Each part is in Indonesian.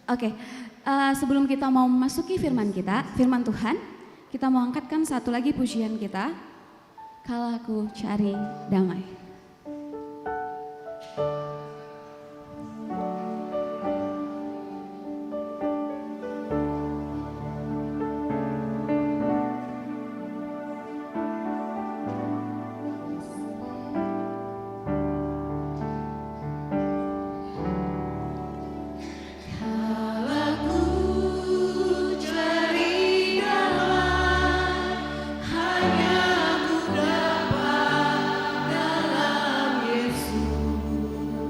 Oke, sebelum kita mau memasuki firman Tuhan, kita mau angkatkan satu lagi pujian kita, Kalau Aku Cari Damai. Hanya ku dapat dalam Yesus.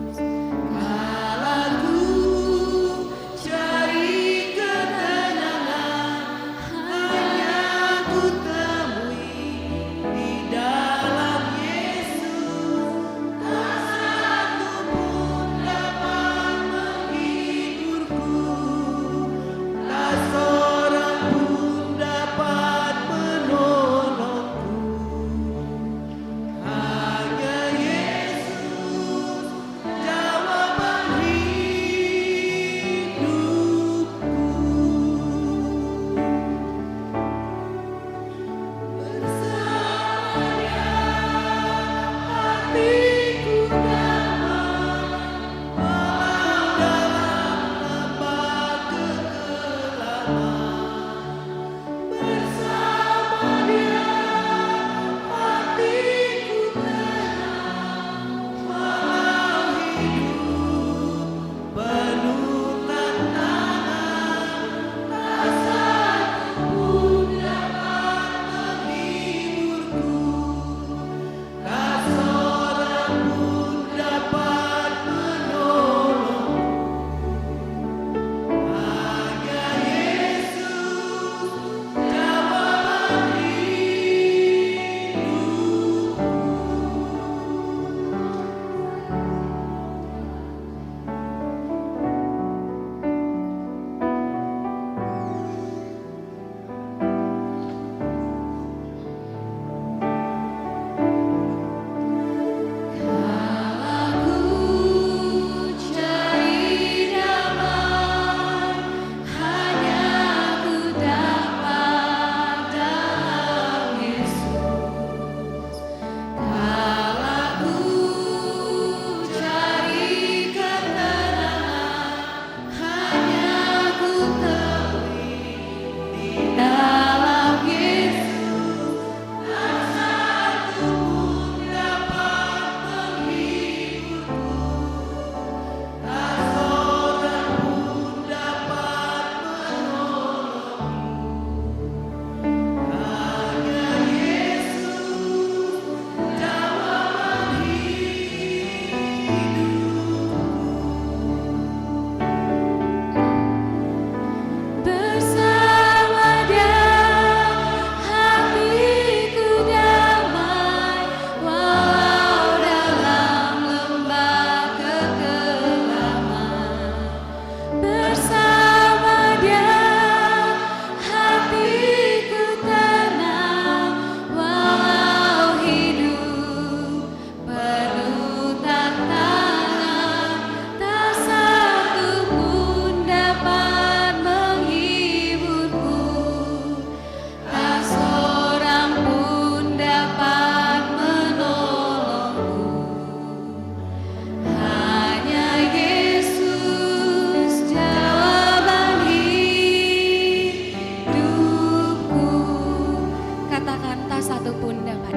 satu pun dapat.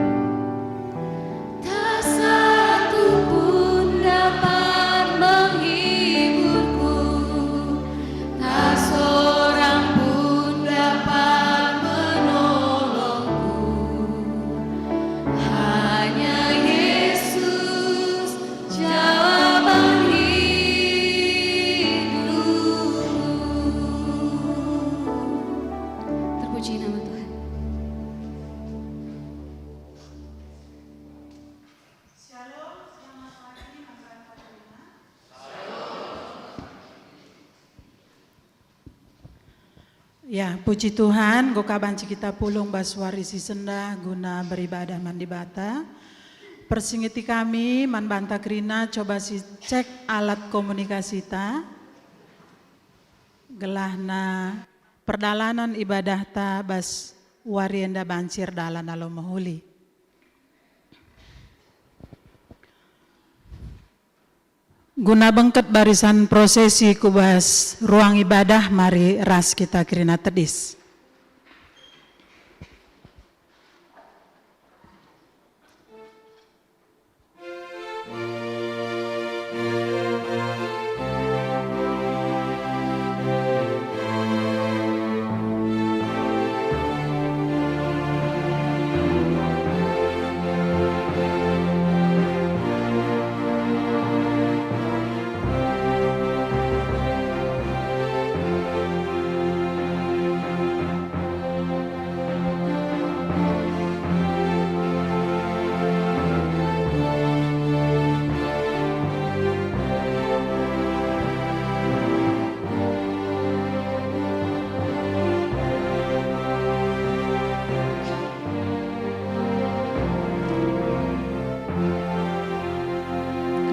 Tak satu pun dapat menghiburku, tak seorang pun dapat menolongku. Hanya Yesus jawaban hidupku. Terpuji nama Tuhan. Ya, puji Tuhan, goka banci kita pulung baswari si senda guna beribadah mandi bata. Persingiti kami man banta krina coba si cek alat komunikasi ta. Gelahna perdalanan ibadah ta bas warienda bancir dalan alo mahuli. Guna bengket barisan prosesi kubas ruang ibadah, mari ras kita kirina tedis.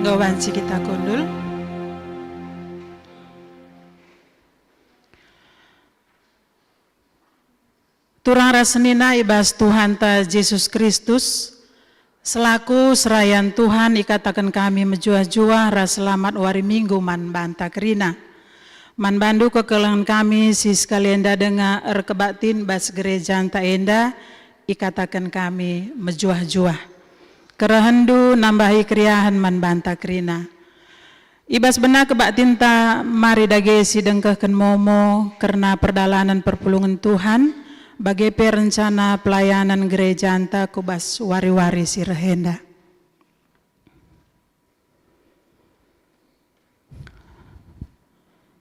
Gawanci kita kundul. Turang rasenina ibas Tuhan ta Yesus Kristus, selaku serayan Tuhan ikatakan kami menjuah-juah ras selamat wari minggu man banta kerina. Man bandu kekelangan kami si sekalian denga erkebatin bas gereja anta enda ikatakan kami menjuah-juah. Kerahendu nambahi kriahan man banta kerina. Ibas benar kebak tinta mari dage si dengkehken momo karena perdalanan perpulungan Tuhan bagi perencana pelayanan gereja anta kubas wari-wari si rehenda.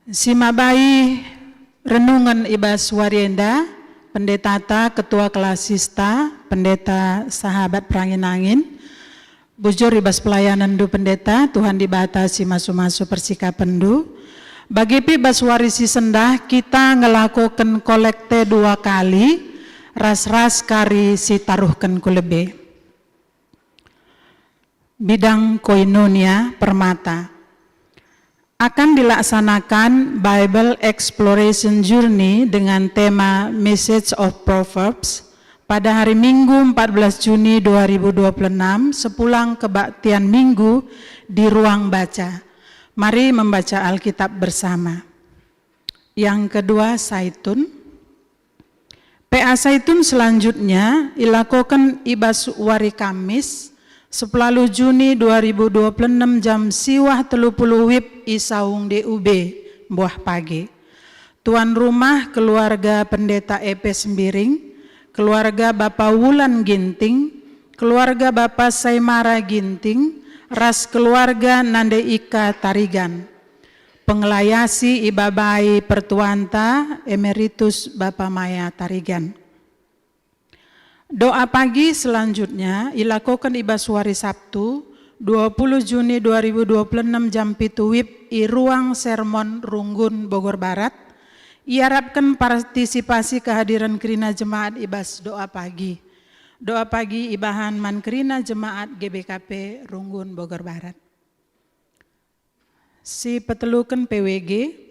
Simabai renungan ibas warienda pendeta ta ketua kelasista pendeta sahabat perangin angin. Bujur ibas pelayanan du pendeta, Tuhan dibatasi masu-masu persikapan du. Bagi pi bas warisi sendah, kita ngelakukan kolekte 2 kali, ras-ras kari si taruhkan kulebe. Bidang koinonia permata. Akan dilaksanakan Bible Exploration Journey dengan tema Message of Proverbs pada hari Minggu 14 Juni 2026 sepulang kebaktian Minggu di ruang baca. Mari membaca Alkitab bersama. Yang kedua, Saitun. PA Saitun selanjutnya ilakokan ibas wari Kamis 10 Juni 2026 jam siwah 30 WIB Isaung DUB buah pagi. Tuan rumah keluarga pendeta EP Sembiring, keluarga Bapak Wulan Ginting, keluarga Bapak Saimara Ginting, ras keluarga Nande Ika Tarigan. Pengelayasi Ibabai Pertuanta Emeritus Bapak Maya Tarigan. Doa pagi selanjutnya ilakokan ibas wari Sabtu 20 Juni 2026 jam 7 WIB i ruang sermon Runggun Bogor Barat. Iharapkan partisipasi kehadiran kerina jemaat ibas doa pagi. Doa pagi ibahan man kerina jemaat GBKP Runggun Bogor Barat. Si petelukan PWG.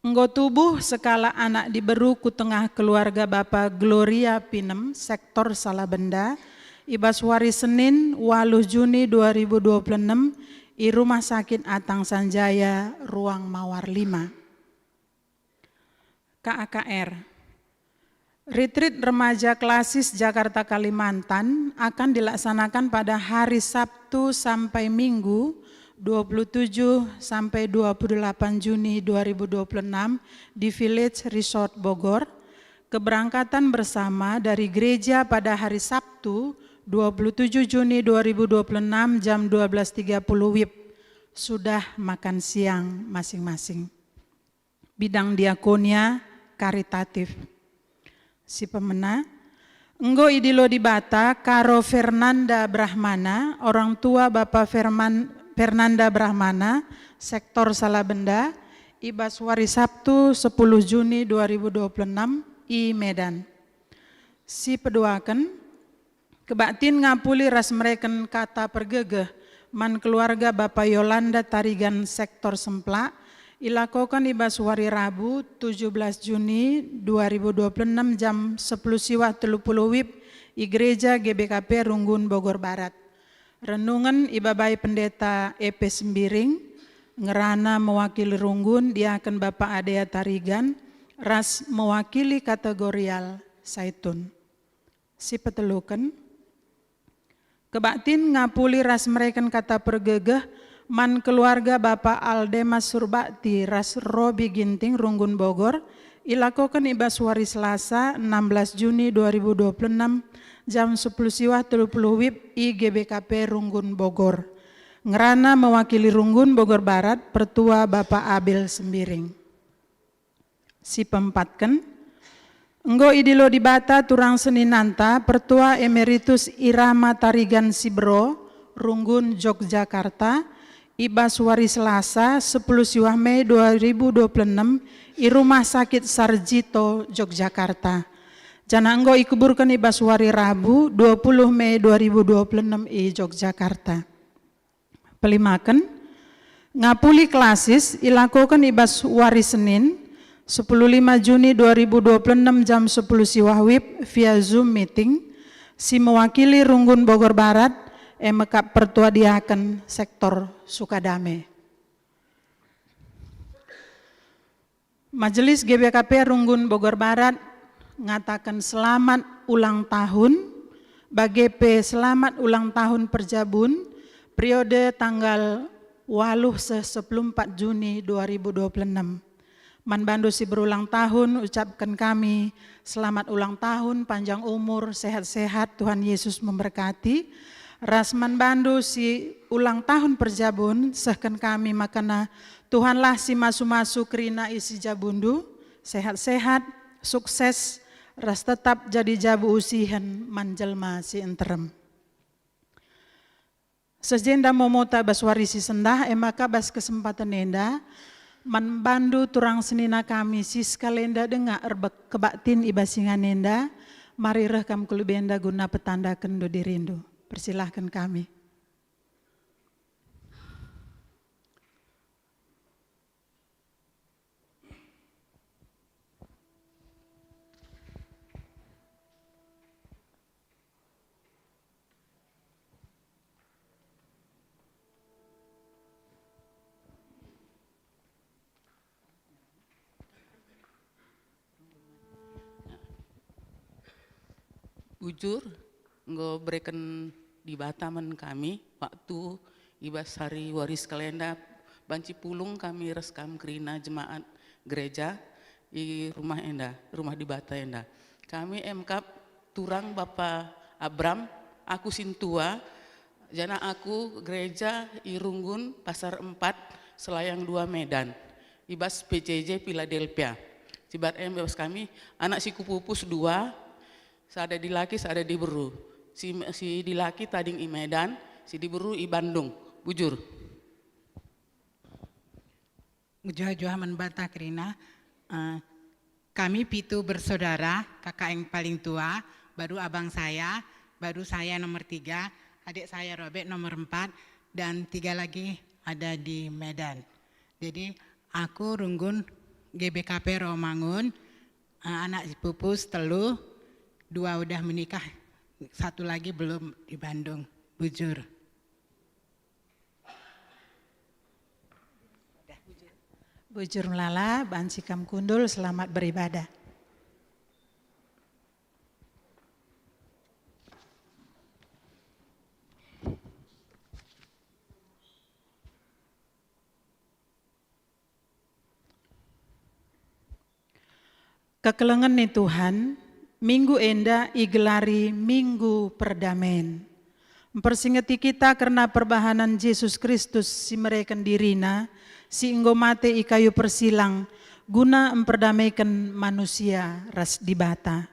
Enggo tubuh sekala anak diberu ku tengah keluarga Bapak Gloria Pinem, sektor Salabenda, ibas wari Senin 8 Juni 2026 i Rumah Sakit Atang Sanjaya, Ruang Mawar 5. KAKR. Retreat Remaja Klasis Jakarta Kalimantan akan dilaksanakan pada hari Sabtu sampai Minggu 27 sampai 28 Juni 2026 di Village Resort Bogor. Keberangkatan bersama dari gereja pada hari Sabtu 27 Juni 2026 jam 12.30 WIB. Sudah makan siang masing-masing. Bidang diakonia karitatif. Si pemena, Enggo Idilo Dibata, Karo Fernanda Brahmana, orang tua Bapak Fernanda Brahmana, sektor Salabenda, Ibaswari Sabtu 10 Juni 2026, I Medan. Si peduaken, kebaktin ngapuli ras mereken kata pergegeh, man keluarga Bapak Yolanda Tarigan sektor Semplak, ilakokan Ibaswari Rabu 17 Juni 2026 jam 10 siwah 30 WIB I Gereja GBKP Runggun Bogor Barat. Renungan Ibabai Pendeta EP Sembiring, ngerana mewakili Runggun, dia akan Bapak Adea Tarigan, ras mewakili kategorial Saitun. Si petelukan, kebaktin ngapuli ras mereken kata pergegeh, man keluarga Bapak Aldemas Surbakti ras Robi Ginting Runggun Bogor, ilakokan Ibaswari Selasa 16 Juni 2026 jam 10 siwah 30 WIB I GBKP Runggun Bogor. Ngerana mewakili Runggun Bogor Barat, Pertua Bapak Abel Sembiring. Si pempatken, Enggo Idilo Dibata Turang Seninanta, Pertua Emeritus Irama Tarigan Sibro, Runggun Yogyakarta, Ibaswari Selasa 10 siwah Mei 2026 I Rumah Sakit Sarjito Yogyakarta. Jana enggo ikuburkan Ibaswari Rabu 20 Mei 2026 I Yogyakarta. Pelimaken, ngapuli klasis ilakokan Ibaswari Senin 15 Juni 2026 jam 10 siwah WIB via Zoom meeting, si mewakili Runggun Bogor Barat, Emekap Pertua Diaken sektor Sukadame. Majelis GBKP Runggun Bogor Barat ngatakan selamat ulang tahun, BGP selamat ulang tahun Perjabun, periode tanggal 24 Juni 2026. Man Bandu si berulang tahun, ucapkan kami selamat ulang tahun, panjang umur, sehat-sehat, Tuhan Yesus memberkati. Rasman Bandu si ulang tahun Perjabun, sehkan kami makana Tuhanlah si masu-masu kerina isi jabundu, sehat-sehat, sukses, ras tetap jadi jabu usihan manjelma si enterem. Sejenda momota baswari si sendah, emaka bas kesempatan enda, man Bandu turang senina kami si skalenda dengar erbek kebaktin ibasingan enda, mari rekam kulubenda guna petanda kendo dirindu. Persilahkan kami. Bujur, enggo berikan di Bataman kami waktu Ibasari Waris Kalenda Banci Pulung kami reskam kerina jemaat gereja di rumah enda, rumah di Bata enda. Kami MK turang Bapak Abram, aku Sintua, jana aku gereja Irunggun Pasar 4 Selayang 2 Medan. Ibas PCJ Philadelphia. Cibat bebas kami anak si kupupus 2, seada di laki seada di beru. Si di laki tading i Medan, si di beru i Bandung. Bujur. Jua-jua menbata kerina, kami pitu bersaudara, kakak yang paling tua, baru abang saya, baru saya nomor 3, adik saya Robert nomor 4, dan 3 lagi ada di Medan. Jadi aku Runggun GBKP Romangun, anak pupus telu, 2 udah menikah, 1 lagi belum di Bandung. Bujur. Bujur melala, Banci Kam Kundul, selamat beribadah. Kekelengan ni Tuhan, minggu enda igelari minggu perdamaian. Mempersingati kita karena perbahanan Yesus Kristus si mereken dirina, si enggo mate i kayu persilang, guna memperdamaikan manusia ras di bata.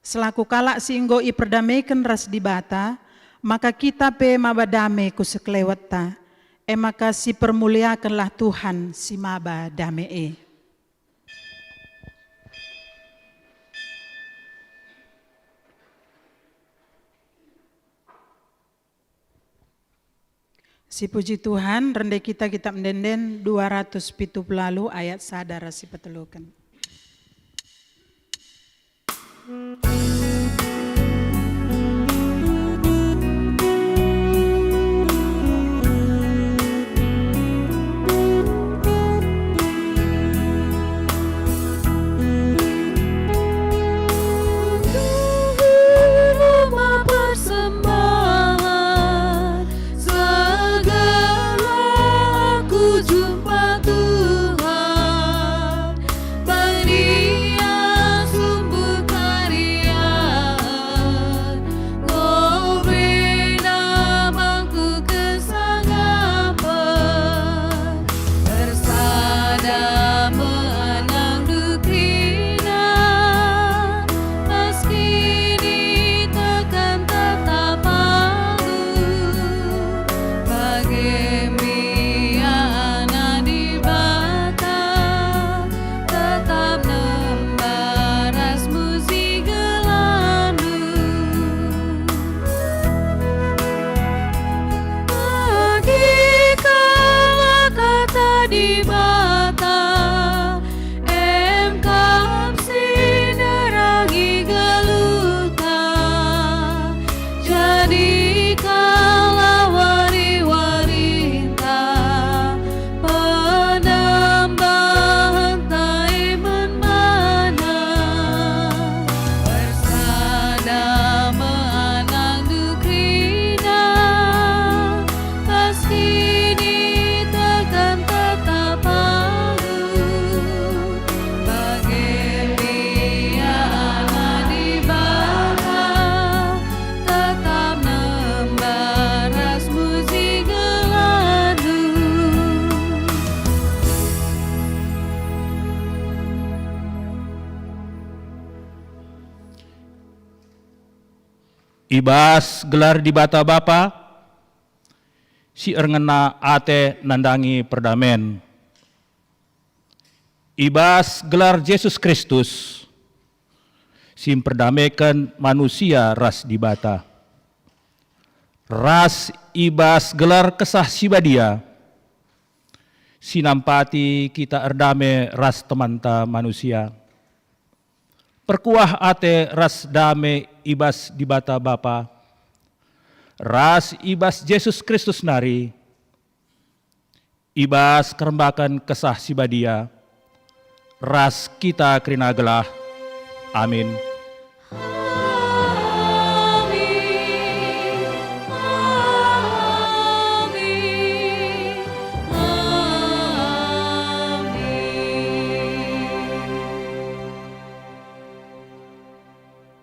Selaku kalak si enggo i perdamaikan ras di bata, maka kita pe mabadame ku seklewata, maka si permuliakanlah Tuhan si maba damee. Si puji Tuhan, rendai kita mendenden 270 ayat sadara si petelukan. Ibas gelar di bata Bapa, si erngena ate nandangi perdamen. Ibas gelar Yesus Kristus, si perdamaikan manusia ras di bata. Ras ibas gelar kesah sibadia, si nampati kita erdame ras temanta manusia. Perkuah ate ras dame ibas di bata Bapa, ras ibas Yesus Kristus nari, ibas kerembakan kesah sibadia, ras kita kerina gelah. Amin.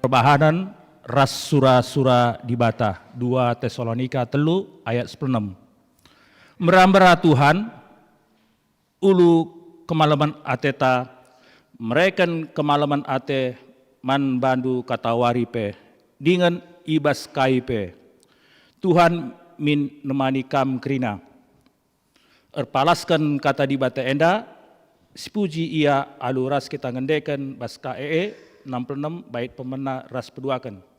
Perbahanan ras sura-sura di bata 2 Tesalonika 3 ayat 16. Merambara Tuhan ulu kemalaman ateta mereken kemalaman ate man bandu kata waripe dengan ibas kaipe Tuhan min nemani kam krina erpalaskan kata di bata enda sipuji ia aluras kita ngendeken bas KEE 66 bait pemena ras peduakan. Oh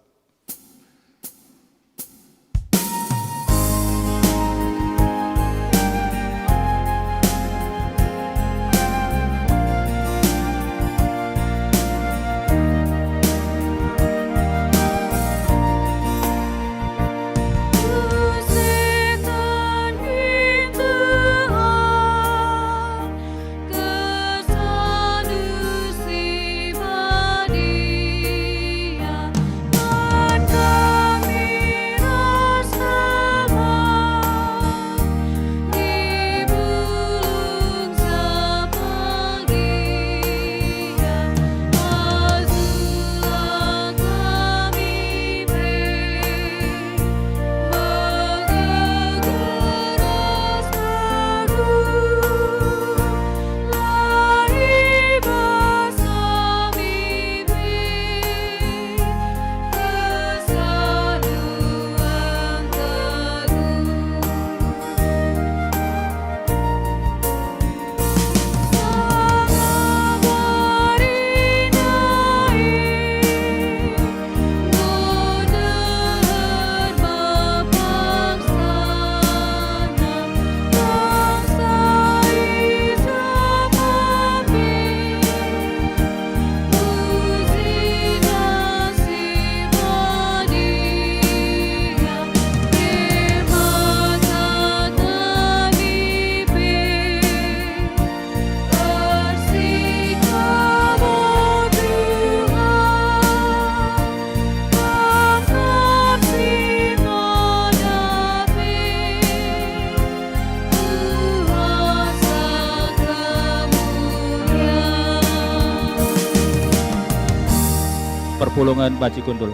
pulungan baci kundul.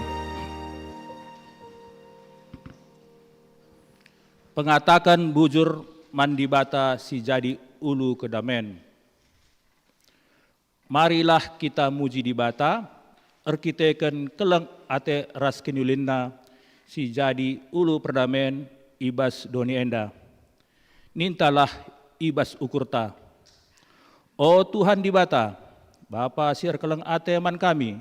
Pengatakan bujur mandibata si jadi ulu kedamen. Marilah kita muji di bata, erkiteken keleng ate ras kenyulinna si jadi ulu perdamen ibas doni enda. Nintalah ibas ukurta. O Tuhan di bata, Bapa sir keleng ate man kami,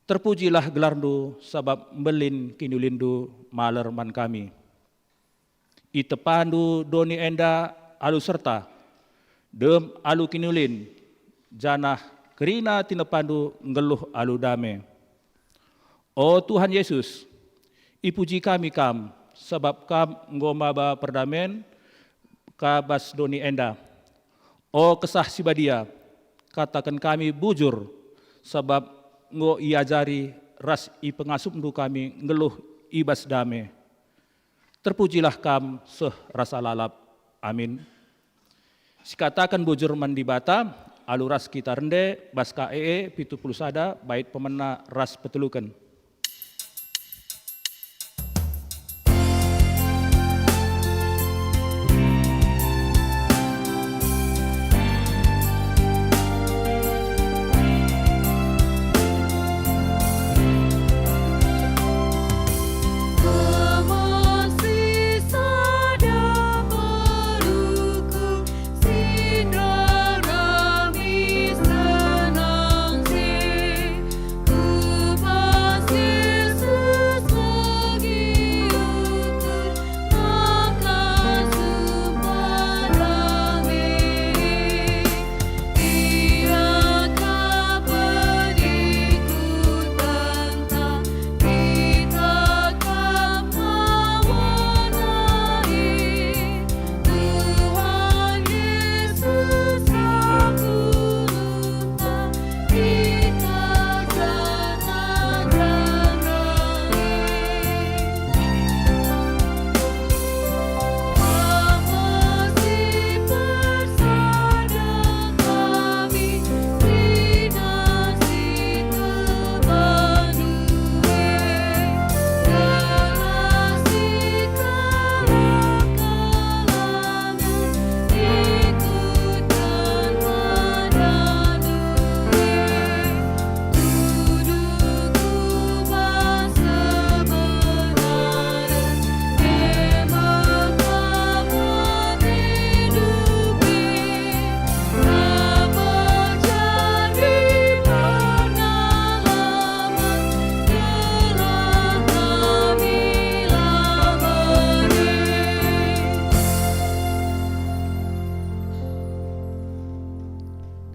terpujilah gelarndu sabab mbelin kinyulindu maler man kami. Itepandu doni enda alu serta, dem alu kinulin, janah kerina tinepandu ngeluh alu dame. O Tuhan Yesus, ipuji kami kam, sebab kam ngomaba perdamen kabas doni enda. O kesah sibadia, katakan kami bujur, sebab ngo iajari ras i pengasupndu kami ngeluh ibas dame. Terpujilah kam seh rasa lalap. Amin. Sikatakan bujur mandibata, alu ras kita rende, bas KEE, pitu puluh sada, bait pemena ras petelukan.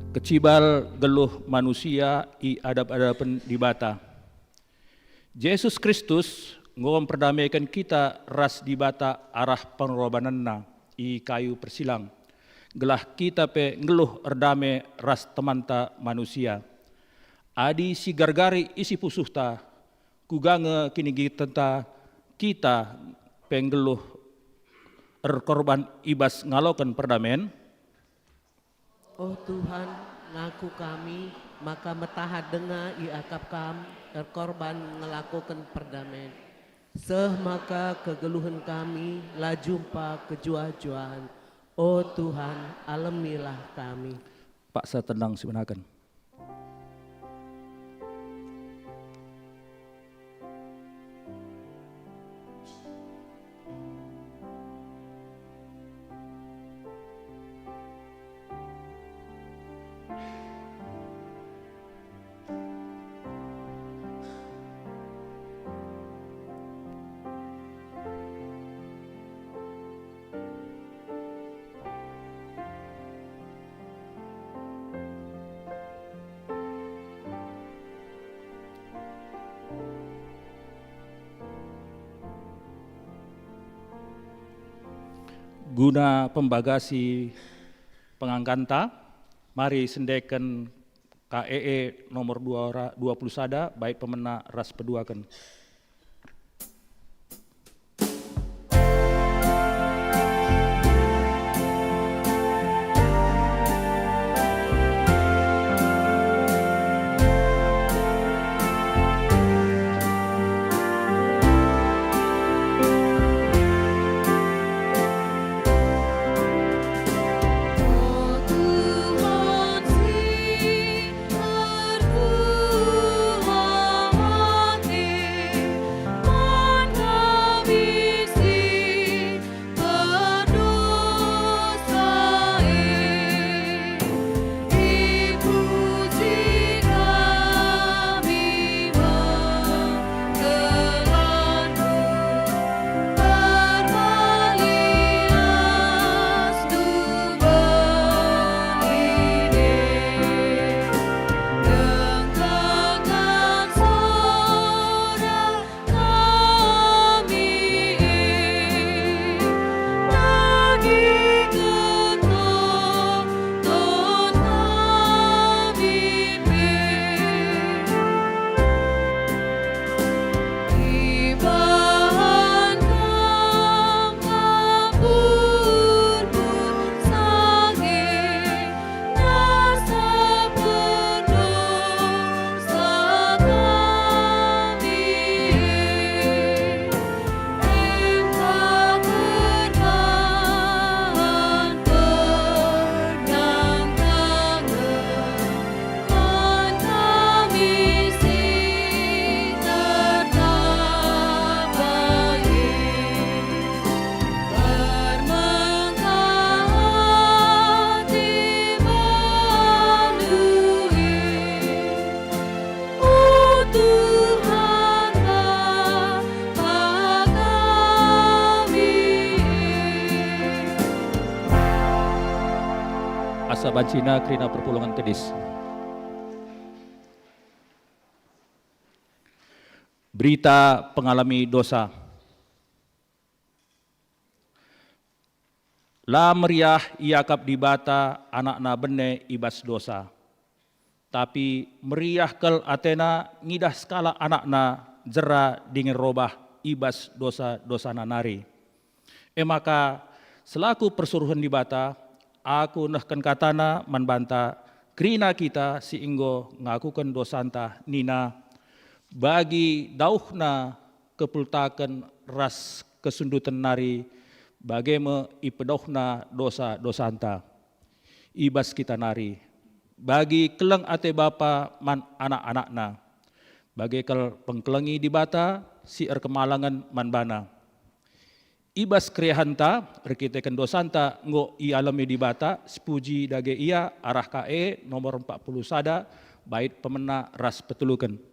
Kecibal geluh manusia i adab-adapan di bata. Yesus Kristus ngom perdamaikan kita ras di bata arah pengorbananna i kayu persilang. Gelah kita pe ngeluh erdame ras temanta manusia. Adi si gargari isi pusuhta, kugange kini tenta kita penggeluh erkorban ibas ngalokan perdamen. Oh Tuhan, ngaku kami, maka metahad denga iakap kam, erkorban ngelakukan perdamaian. Seh maka kegeluhan kami, la jumpa kejua-juaan. Oh Tuhan, alamilah kami. Pak saya tenang sebenarnya. Guna pembagasi pengangkanta, mari sendeken KEE nomor 20 sada, baik pemena ras peduakan. dosa bancina kerina perpulungan tedis. Berita pengalami dosa. La meriah iakap di bata anak-na bene ibas dosa. Tapi meriah kel Athena ngidah skala anak-na jera dingin robah ibas dosa-dosa nanari. Maka selaku persuruhan di bata, aku nehken katana manbanta kerina kita si inggo ngakukan dosanta nina bagi dauhna kepultakan ras kesundutan nari bageme ipedohna dosa-dosanta ibas kita nari bagi keleng ate bapa man anak-anakna bagi kel pengkelengi di bata si kemalangan manbana ibas kriahanta rekitekan dosanta ngo ialami di bata sepuji dage ia arah KE nomor 40 sada bait pemena ras petulukan.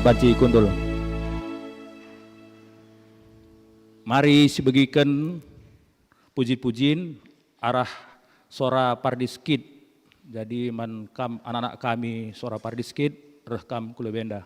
Banci kundul. Mari sebagikan puji-pujin arah sora pardiskit. Jadi man kam anak-anak kami sora pardiskit rekam kulebenda.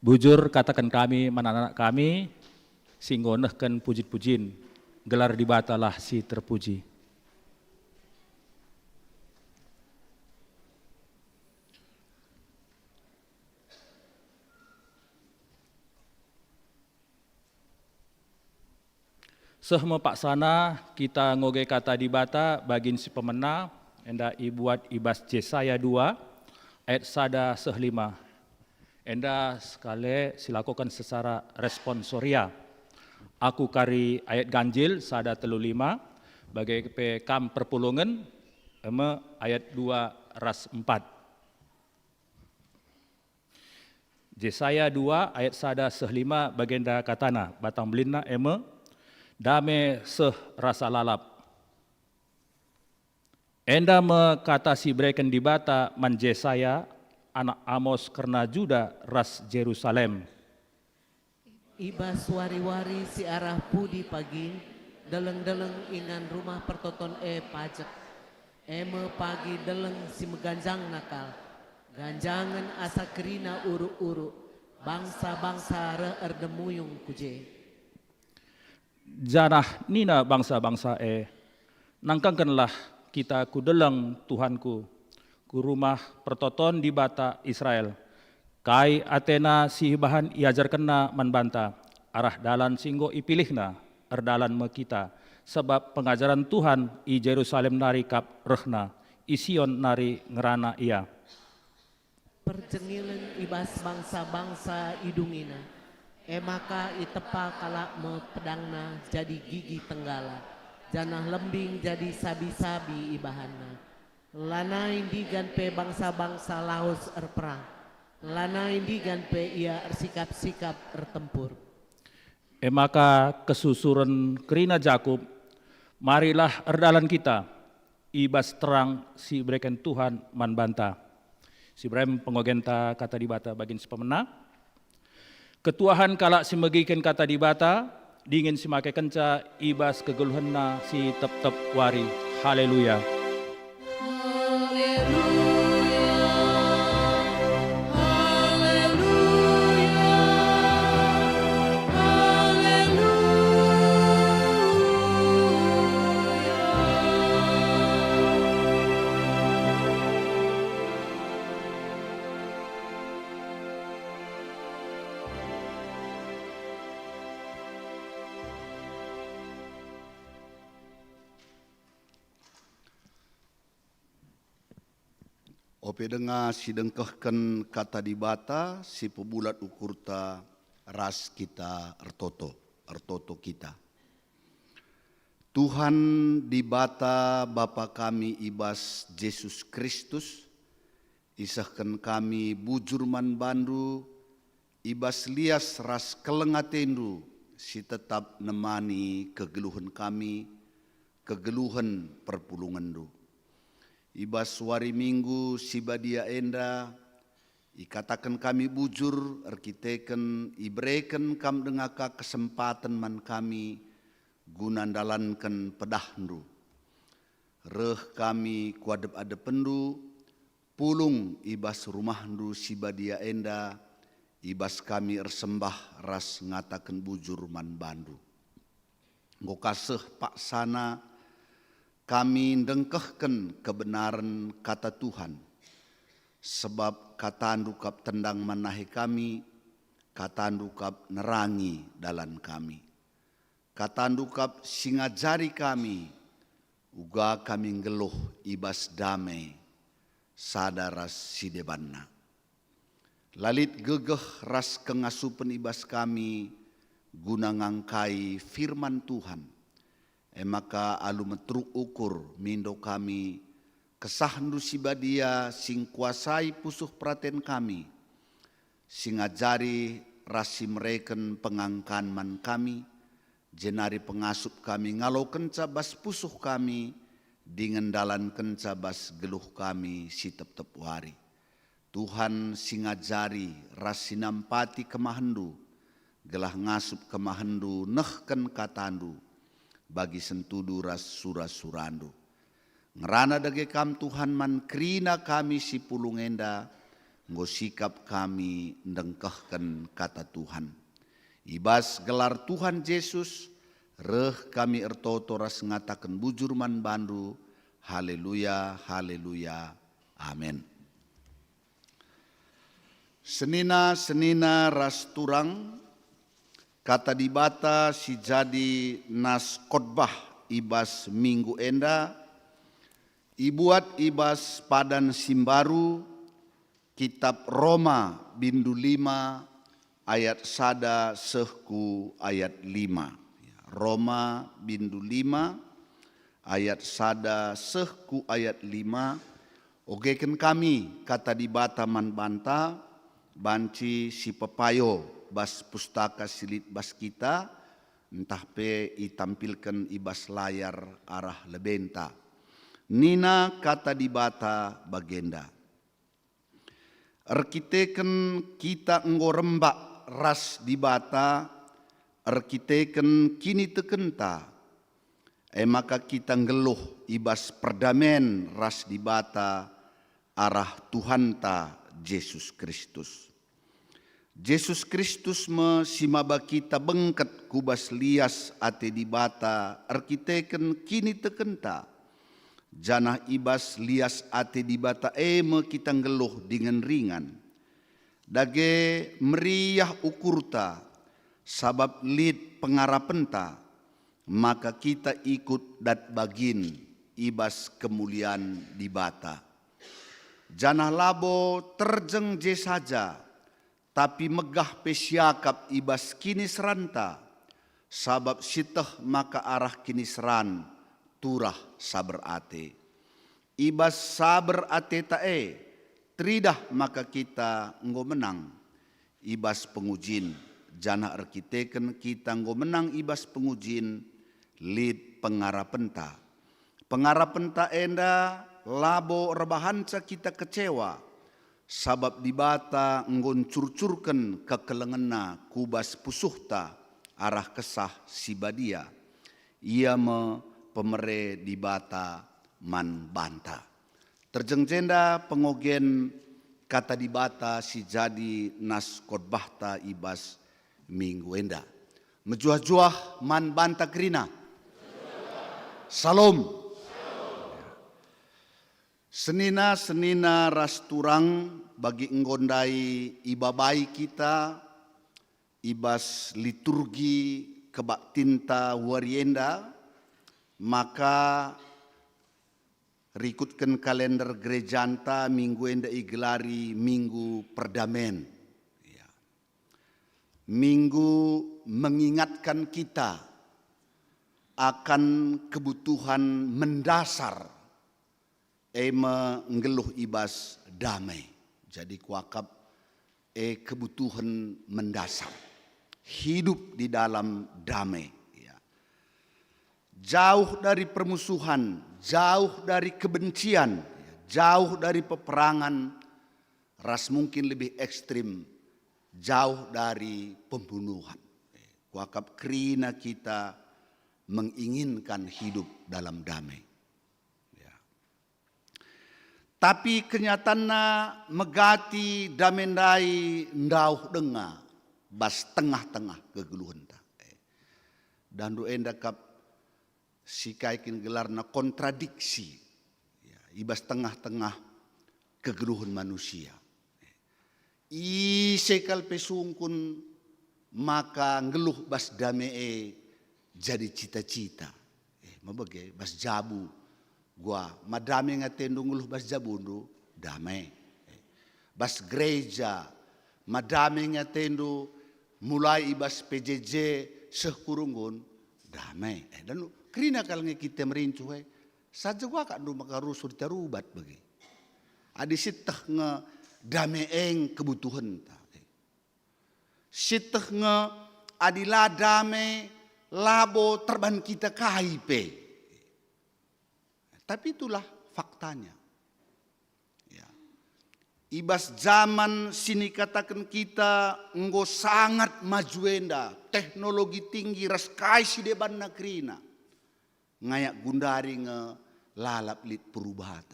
Bujur katakan kami, anak-anak kami, singgonehkan pujit-pujin, gelar di batalah si terpuji. Sehme paksana kita ngoge kata di bata bagin si pemena, enda ibuat ibas Yesaya 2 ayat sada sehlima. Enda sekali silakukan secara responsoria. Aku kari ayat ganjil sada telu lima bagai pe kam perpulungan eme ayat 2 ras 4. Yesaya 2 ayat sada sehlima bagenda katana batang belina eme dame seh rasa lalap. Enda me kata si breken di bata man Yesaya anak Amos karena Juda ras Jerusalem. Iba suari-wari si arah pudi pagi, deleng-deleng ingan rumah pertoton pajak. Eme pagi deleng si meganjang nakal, ganjangan asa kerina uru-uru, bangsa-bangsa re erdemuyung kuje. Janah nina bangsa-bangsa nangkangkanlah kita kudeleng Tuhanku, ku rumah pertoton di bata Israel. Kai Athena si bahan iajarkenna manbanta, arah dalan singgo ipilihna, erdalan me kita. Sebab pengajaran Tuhan i Jerusalem nari kap rehna, i Sion nari ngerana ia. Percengilen ibas bangsa-bangsa idungina, maka itepa kalak me pedangna jadi gigi tenggala, janah lembing jadi sabi-sabi ibahana. Lana indigan pe bangsa-bangsa Laos erperang, lana indigan pe ia ersikap-sikap ertempur. Maka kesusuran kerina Jakub, marilah erdalan kita, ibas terang si berikan Tuhan manbanta. Si Ibrahim pengogenta kata di bata bagin si pemena. Ketuahan kalak si megiken kata di bata, dingin si make kenca, ibas kegeluhanna si tep-tep wari. Haleluya. Ope dengar si dengkehken kata di bata si pebulat ukurta ras kita ertoto kita. Tuhan di bata Bapa kami ibas Yesus Kristus, isahkan kami bujur man bandu, ibas lias ras kelengatendu, si tetap nemani kegeluhan kami, kegeluhan perpulungandu. Ibas wari minggu sibadia enda, ikatakan kami bujur, erkiteken, ibreken kam dengaka kesempatan man kami, gunandalankan pedahnu. Reh kami kuadep-adependu, pulung ibas rumahnu sibadia enda, ibas kami ersembah ras ngatakan bujur man bandu. Nggo kasih pak sana kami dengkehken kebenaran kata Tuhan. Sebab kata andukap tendang manahi kami, kata andukap nerangi dalan kami. Kata andukap singajari kami, uga kami ngeluh ibas damai sadaras sidebanna. Lalit gegeh ras kengasupen ibas kami guna ngangkai firman Tuhan. Maka alu metruk ukur mindo kami kesahnu sibadia sing kuasai pusuh praten kami. Singajari rasi mereken pengangkan man kami. Jenari pengasup kami ngalau kenca bas pusuh kami, dengan dalan kenca bas geluh kami si tep-tep wari. Tuhan singajari rasi nampati kemahendu, gelah ngasup kemahendu nehken katandu, bagi sentudu ras surandu. Ngerana dage kam Tuhan man krina kami si pulungenda, nggo sikap kami ndengkehken kata Tuhan. Ibas gelar Tuhan Yesus, reh kami ertoto ras ngatakan bujur man bandu, haleluya, haleluya, amin. Senina ras turang, kata dibata si jadi nas khotbah ibas minggu enda, ibuat ibas padan simbaru, kitab Roma bindu 5, ayat sada sehku ayat 5. Roma bindu 5 ayat sada sehku ayat 5. Ogeken kami kata di bata man banta banci si pepayo bas pustaka silit bas kita entah pe itampilkan ibas layar arah lebenta. Nina kata di bata bagenda. Arkiteken kita enggo rembak ras di bata, arkiteken kini tekenta. Maka kita ngeluh ibas perdamen ras di bata arah Tuhanta Yesus Kristus. Yesus Kristus simaba kita bengket kubas lias ate di bata, arkiteken kini tekenta. Janah ibas lias ate di bata kita ngeluh dengan ringan. Dage meriah ukurta sabab lid pengarapenta, maka kita ikut dat bagin ibas kemuliaan di bata. Janah labo terjeng je saja, tapi megah pesiakap ibas kini seranta, sabab siteh maka arah kini seran turah saber ate. Ibas saber ate tae, tridah maka kita enggo menang ibas pengujin. Jana arkiteken kita enggo menang ibas pengujin lid pengarapenta. Pengarapenta enda labo rebahanca kita kecewa, sabab di bata enggo curcurken kekelengena kubas pusuhta arah kesah sibadia. Ia pemere di bata man banta. Terjengjenda pengogen kata di bata si jadi nas khotbahta ibas minggu enda. Mejuah-juah man banta krina. Salam. Senina ras turang bagi enggondai ibabai kita ibas liturgi kebaktinta warienda, maka rikutkan kalender gerejanta minggu enda igelari minggu perdamen. Minggu mengingatkan kita akan kebutuhan mendasar ngeluh ibas damai. Jadi kuakap kebutuhan mendasar hidup di dalam damai. Jauh dari permusuhan, jauh dari kebencian, jauh dari peperangan, ras mungkin lebih ekstrim, jauh dari pembunuhan. Kuakap krina kita menginginkan hidup dalam damai. Tapi kenyataannya megati damendai ndauh denga bas tengah-tengah kegeluhan ta. Dan do enda kap sikaikin gelarna kontradiksi. Ya, ibas tengah-tengah kegeluhan manusia. Isekal pesungkun maka ngeluh bas damee jadi cita-cita. Mabage bas jabu gua madame ngatendo ngeluh bas jabundu damai. Bas gereja madame ngatendo mulai ibas PJJ sekurungun damai. Dan kerina kalau kita merincu saja gua kak do maka rusur terubat bagi. Adi sitah nge dameeng kebutuhan ta. Sitah nge adila dame labo terban kita KIP. Tapi itulah faktanya. Ya. Ibas zaman sini katakan kita nggo sangat majuenda, teknologi tinggi raskai si deban nakrina. Ngayak gundari nge lalap lit perubahan.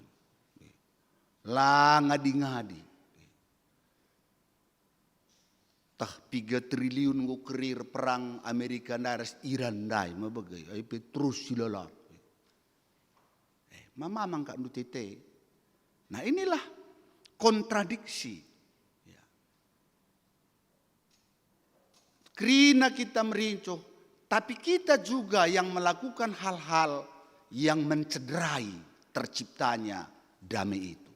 Lah ngadi-ngadi. Tah 3 triliun nggo kerir perang Amerika daras Iran dai mabagai ai terus silalap. Mama mangka nu tete. Nah inilah kontradiksi. Ya. Kerina kita merincuh, tapi kita juga yang melakukan hal-hal yang mencederai terciptanya damai itu.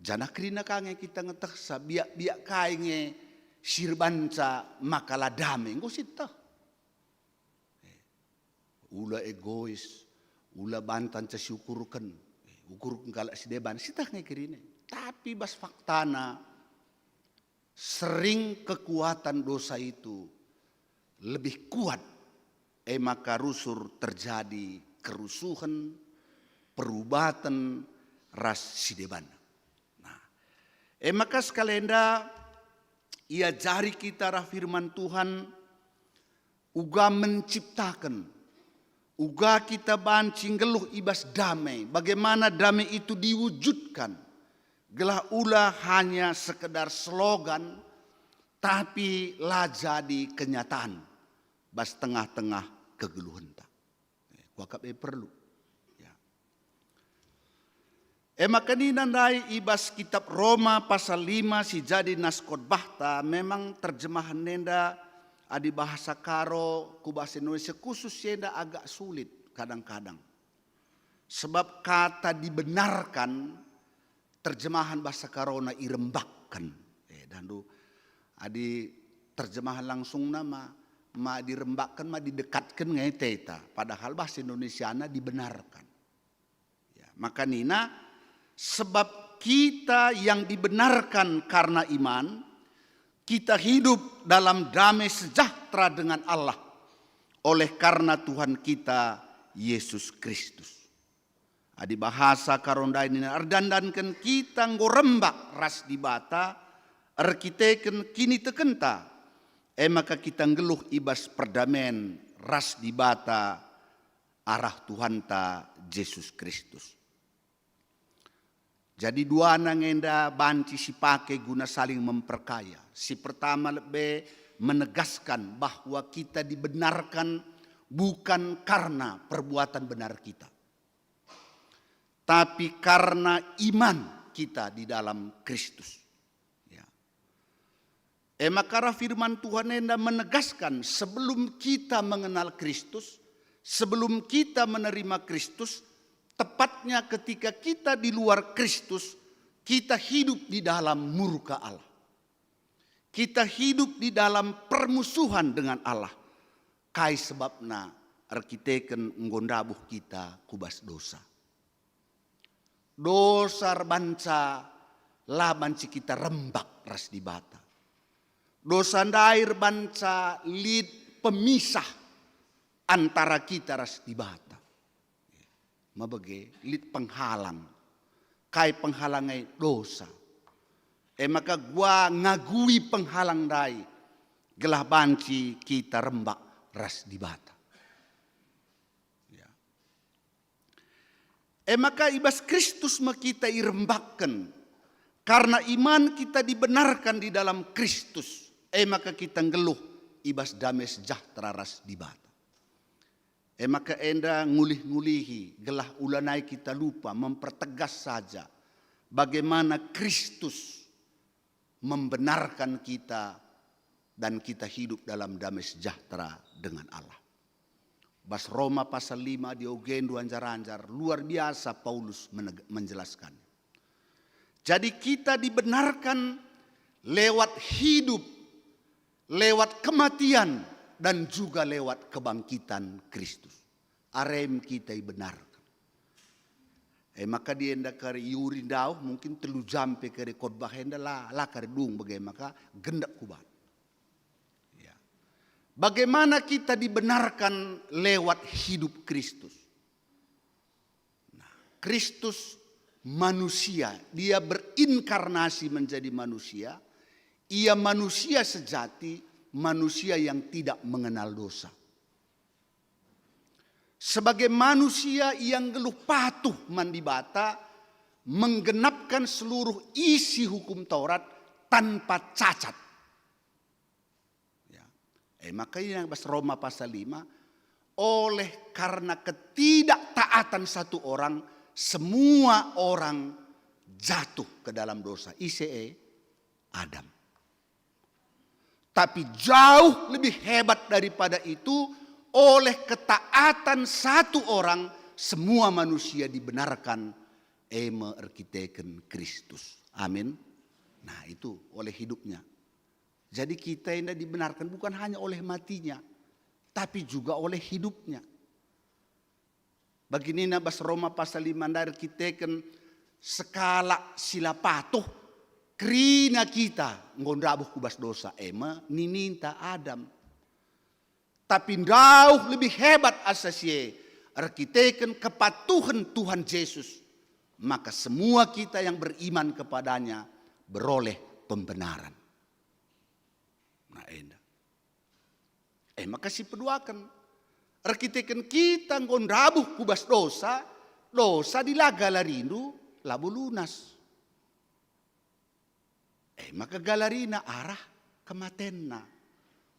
Jana kerina kange kita ngeteksa biak kainge sirbanca makalah damai nggo sita. Ula egois, ula bantan ca syukurkan, ukurkan kalak si deban sita nge kerine. Tapi bas faktana sering kekuatan dosa itu lebih kuat maka rusur terjadi kerusuhan, perubatan ras si deban. Maka sekalenda ia jari kita rah firman Tuhan uga menciptakan, uga kita bancing geluh ibas damai. Bagaimana damai itu diwujudkan? Gelah ulah hanya sekedar slogan, tapi lah jadi kenyataan. Bas tengah-tengah kegeluhan tak. Wakap perlu. Maka ni nandai ibas kitab Roma pasal 5 si jadi naskot bahta memang terjemahan nenda adi bahasa karo ku bahasa Indonesia khusus nenda agak sulit kadang-kadang. Sebab kata dibenarkan terjemahan bahasa karona irembakkan. Dan do adi terjemahan langsung nama ma dirembakkan ma didekatkan ngai teta padahal bahasa Indonesiana dibenarkan. Ya, maka nina sebab kita yang dibenarkan karena iman, kita hidup dalam damai sejahtera dengan Allah oleh karena Tuhan kita Yesus Kristus. Adi bahasa karonda ini ardandankan kita ngorembak ras di bata, arkiteken kini tekenta, maka kita ngeluh ibas perdamaian ras di bata arah Tuhan ta Yesus Kristus. Jadi dua nangenda banci si pakai guna saling memperkaya. Si pertama lebih menegaskan bahwa kita dibenarkan bukan karena perbuatan benar kita. Tapi karena iman kita di dalam Kristus. Ya. Maka firman Tuhan enda menegaskan sebelum kita mengenal Kristus, sebelum kita menerima Kristus, tepatnya ketika kita di luar Kristus, kita hidup di dalam murka Allah. Kita hidup di dalam permusuhan dengan Allah. Kai sebabna arkiteken ngondabuh kita kubas dosa. Dosa banca labanci kita rembak ras di bata. Dosa dair banca lid pemisah antara kita ras di bata. Mabage lit penghalang, kai penghalangai dosa. Maka gua ngagui penghalang dai, gelah banci kita rembak ras di bata. Ya. Maka ibas Kristus ma kita irembakan. Karena iman kita dibenarkan di dalam Kristus. Maka kita ngeluh ibas damai sejahtera ras di bata. Maka enda ngulih-ngulihi gelah ulanai kita lupa mempertegas saja bagaimana Kristus membenarkan kita dan kita hidup dalam damai sejahtera dengan Allah. Bas Roma pasal 5 di Ogendo anjar-anjar luar biasa Paulus menjelaskan. Jadi kita dibenarkan lewat hidup, lewat kematian, dan juga lewat kebangkitan Kristus. Arem kita dibenarkan. Maka dia hendak kari yuri dau mungkin telu jampe kari khotbah hendak lah kari dung bagai maka gendak kubat. Ya. Bagaimana kita dibenarkan lewat hidup Kristus? Nah, Kristus manusia, dia berinkarnasi menjadi manusia. Ia manusia sejati, manusia yang tidak mengenal dosa. Sebagai manusia yang geluh patuh mandi bata, menggenapkan seluruh isi hukum Taurat tanpa cacat. Ya. Maka ini yang bahas Roma pasal 5, oleh karena ketidaktaatan satu orang, semua orang jatuh ke dalam dosa. ICE Adam. Tapi jauh lebih hebat daripada itu, oleh ketaatan satu orang, semua manusia dibenarkan arkiteken Kristus. Amin. Nah itu oleh hidupnya. Jadi kita ini dibenarkan bukan hanya oleh matinya, tapi juga oleh hidupnya. Begini bas Roma pasal 5 dari arkiteken skala sila patuh. Krina kita ngondabuh kubas dosa nininta Adam. Tapi jauh lebih hebat asasye arkiteken kepatuhan Tuhan Yesus. Maka semua kita yang beriman kepadanya beroleh pembenaran. Nah maka si peduakan arkiteken kita ngondabuh kubas dosa dilaga larindu labu lunas. Maka galarina arah kematenna.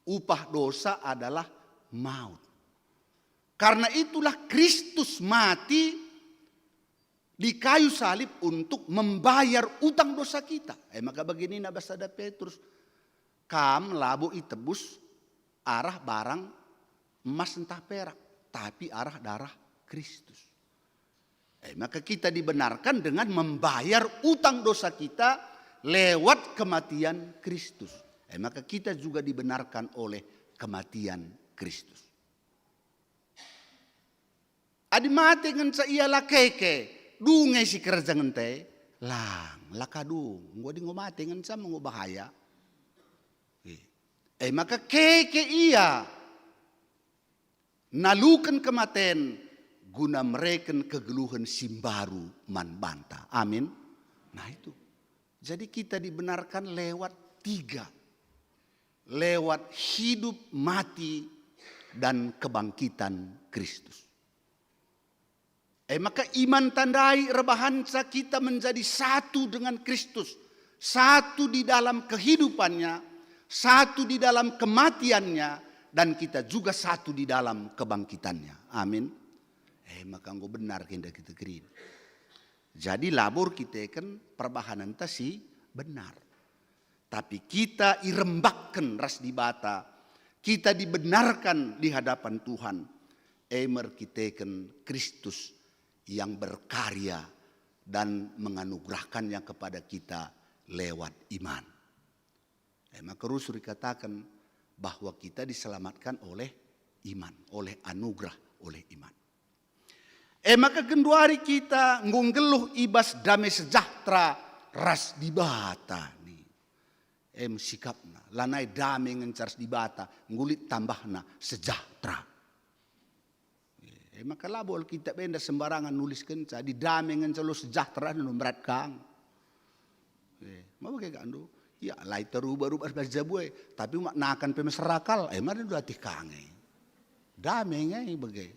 Upah dosa adalah maut. Karena itulah Kristus mati di kayu salib untuk membayar utang dosa kita. Maka begini nabasada Petrus. Kam labu itebus arah barang emas entah perak. Tapi arah darah Kristus. Maka kita dibenarkan dengan membayar utang dosa kita lewat kematian Kristus. Maka kita juga dibenarkan oleh kematian Kristus. Adi mati ngenca ia lakeke, dungai si kerja ngente, lang lakadung, gua di ngomate ngenca mau bahaya. Maka keke ia nalukan kematen guna mereken kegeluhan simbaru man banta. Amin. Nah itu. Jadi kita dibenarkan lewat 3. Lewat hidup, mati, dan kebangkitan Kristus. Maka iman tandai rebahansa kita menjadi satu dengan Kristus. Satu di dalam kehidupannya, satu di dalam kematiannya, dan kita juga satu di dalam kebangkitannya. Amin. Maka engkau benar kita kira. Jadi labor kita kan perbahanan tasi benar. Tapi kita irembakkan ras di bata. Kita dibenarkan di hadapan Tuhan. Kita kan Kristus yang berkarya dan menganugerahkannya kepada kita lewat iman. Maka Rasul dikatakan bahwa kita diselamatkan oleh iman, oleh anugerah, oleh iman. Maka genduari kita ngunggeluh ibas damai sejahtera ras di bata nih. Sikapna lanai damai ngencar di bata ngulit tambahna sejahtera. Maka labol kita benda sembarangan nulis kenca di damai ngencar lo sejahtera nomrat kang. Mau kayak gandu. Ya lai terubah-ubah sebab tapi makna akan pemeserakal. Mana dua tikange. Damai ngai bagai.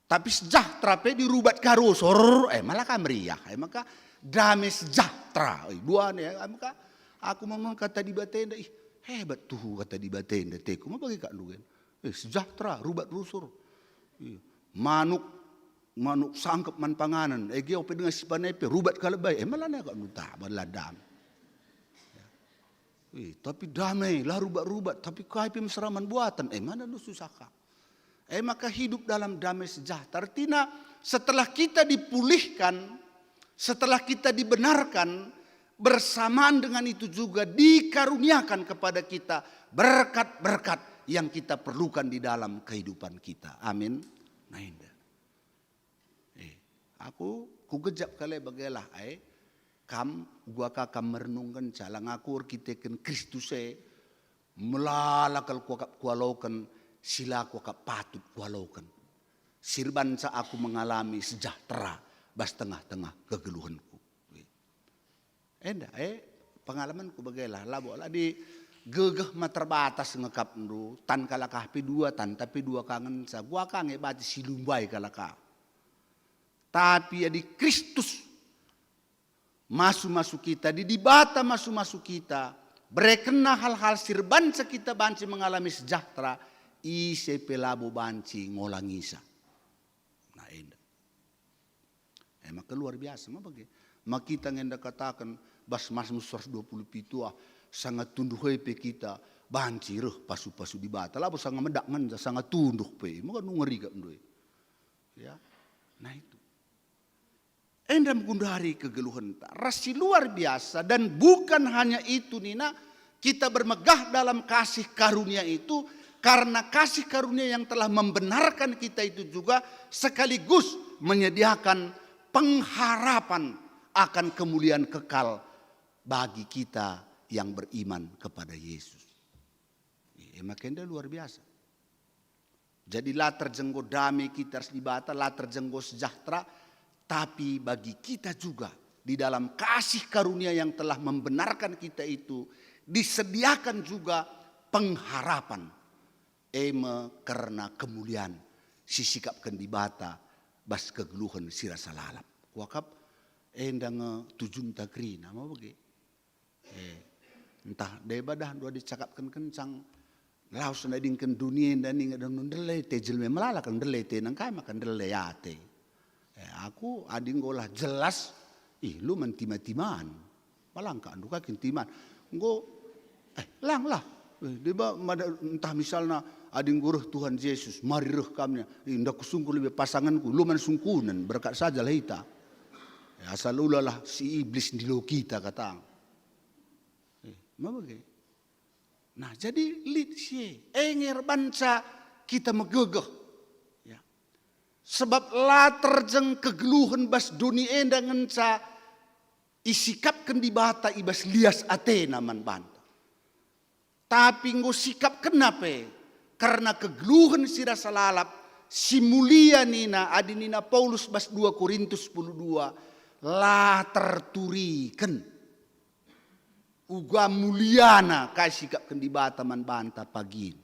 Tapi sejahtera pe dirubat karusor, malah kan meriah. Maka damai sejahtera. Dua nih, maka aku ngomong kata di batenda, hebat tuh kata di batenda. Teku mau bagi kak lu kan. Sejahtera, rubat rusur. Manuk sangkep man panganan. Geo pe dengan si panepe, rubat kalebay. Malah nih kak nuta, malah damai. Tapi damai lah rubat-rubat. Tapi kau pe mesraman buatan. Mana lu susah kak. Maka hidup dalam damai sejahtera. Artinya setelah kita dipulihkan, setelah kita dibenarkan, bersamaan dengan itu juga dikaruniakan kepada kita berkat-berkat yang kita perlukan di dalam kehidupan kita. Amin. Nah indah. Aku gejap kali bagalah gua kakam merenungkan calang aku arkiteken Kristus melalakal kualaukan sila kuakap patut kualaukan. Sirban sa aku mengalami sejahtera bas tengah-tengah kegeluhanku. Pengalamanku bagalah labo lah di gegeh terbatas ngekap ndu tan kalakah P2 tan tapi dua kangen sa gua kange baca silumbai kalakah. Tapi ya di Kristus masuk kita di dibata masuk kita berekena hal-hal sirban sa kita banci mengalami sejahtera ise pelabo banci ngolangisa. Nah indah. Maka luar biasa mah bagi. Maka kita ngenda katakan bas Mazmur 127 sangat tunduh pe kita banci reh pasu-pasu di bata. Labo sangat medak manja sangat tunduh pe. Maka ngeri gak ndoi. Ya. Nah itu. Enda menggundari kegeluhan rasi luar biasa dan bukan hanya itu Nina, kita bermegah dalam kasih karunia itu karena kasih karunia yang telah membenarkan kita itu juga sekaligus menyediakan pengharapan akan kemuliaan kekal bagi kita yang beriman kepada Yesus. Makanya luar biasa. Jadi lah terjenggo damai kita harus dibata, lah terjenggo sejahtera. Tapi bagi kita juga di dalam kasih karunia yang telah membenarkan kita itu disediakan juga pengharapan. Karena kemuliaan sisikapkan di bata bas kegeluhan sirasa lalap. Wakap endang tujun takrina mau bagi. Entah debadah dua dicakapkan kencang. Laos nadingkan dunia dan ingat dan ndelete jelme melalakan ndelete nang kai makan ndelete. Aku ading golah jelas, lu mentima-timan, malangka anduka kintiman, lang lah, deba entah misalnya ading guruh Tuhan Yesus, mari reh kamnya, indah kusungku lebih pasanganku, lu mansungkunan berkat saja lah ita, asal ulalah si iblis di lo kita katang, nah jadi lid si, enger banca kita megegeh. Sebab la terjeng kegeluhan bas dunia dengan sa isikapkan di bata ibas lias atena man banta. Tapi ngo sikap kenapa? Karena kegeluhan sira salalap si mulia nina adinina Paulus bas 2 Korintus 12 la terturikan. Uga muliana kai sikapkan di bata man banta pagin.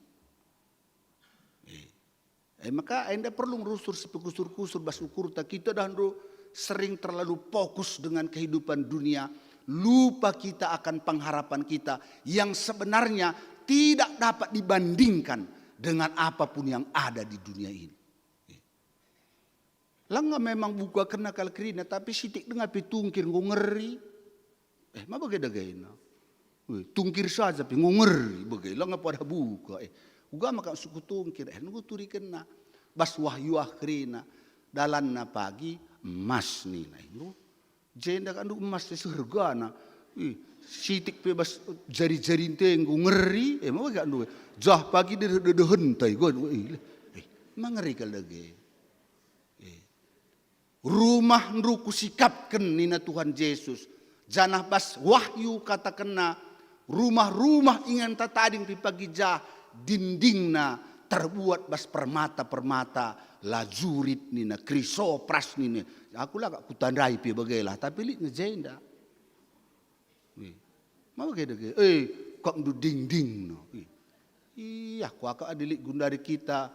Maka anda perlu merusur sepekusur-kusur bas ukur tak kita dan sering terlalu fokus dengan kehidupan dunia, lupa kita akan pengharapan kita yang sebenarnya tidak dapat dibandingkan dengan apapun yang ada di dunia ini. Langga memang buka kena kalkrina tapi sitik dengan pitungkir ngeri. Ma bagaimana? Tungkir saja pi ngeri bagai langga pada buka. Uga maka suku tungkir, nunggu turi kena bas wahyu akhirina dalan na pagi emas ni na itu jenda kan emas di surga na sitik pe bas jari-jari tenggu ngeri mau gak nu jah pagi de hentai gue mangeri kal lagi rumah nruku sikapkan nina Tuhan Yesus janah bas wahyu kata kena rumah-rumah ingan tatading pi pagi jah dindingna terbuat bas permata-permata lajurit nina krisopras nina aku lah gak kutandai pi bagailah tapi li ngejenda mau gede kok ndu dinding no iya aku adilik gundari kita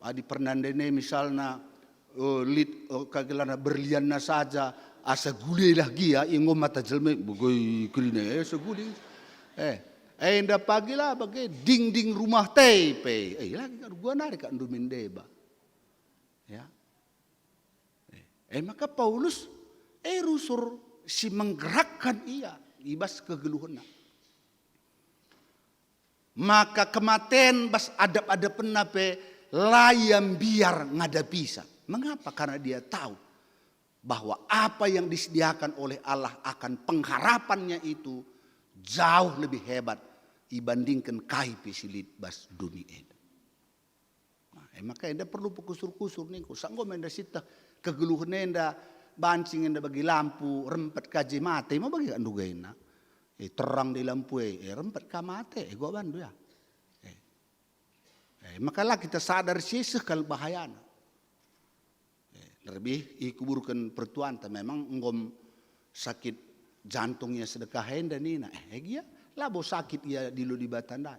adi pernandene misalnya kagelana berlianna saja asa gule lah gia ingom mata jelme bogoi krine seguli enda pagi lah bagai ding rumah teh pe lagi kan gua narik kan dumin deba ya maka Paulus rusur si menggerakkan ia ibas kegeluhana maka kematian bas adap penape layam biar ngada bisa. Mengapa? Karena dia tahu bahwa apa yang disediakan oleh Allah akan pengharapannya itu jauh lebih hebat dibandingkan kaipi silit bas dunia. Maka enda perlu kusur-kusur nih, sanggo menda sita kegeluhan enda bancing enda bagi lampu rempet kaji mate, mau bagi kan dugaina. Terang di lampu rempet ka mate, gua bandu ya. Makalah kita sadar sih sekal bahayana. Lebih ikuburkan pertuan, memang ngom sakit jantungnya sedekah henda nina. Gia labo sakit ia dilo di batanda.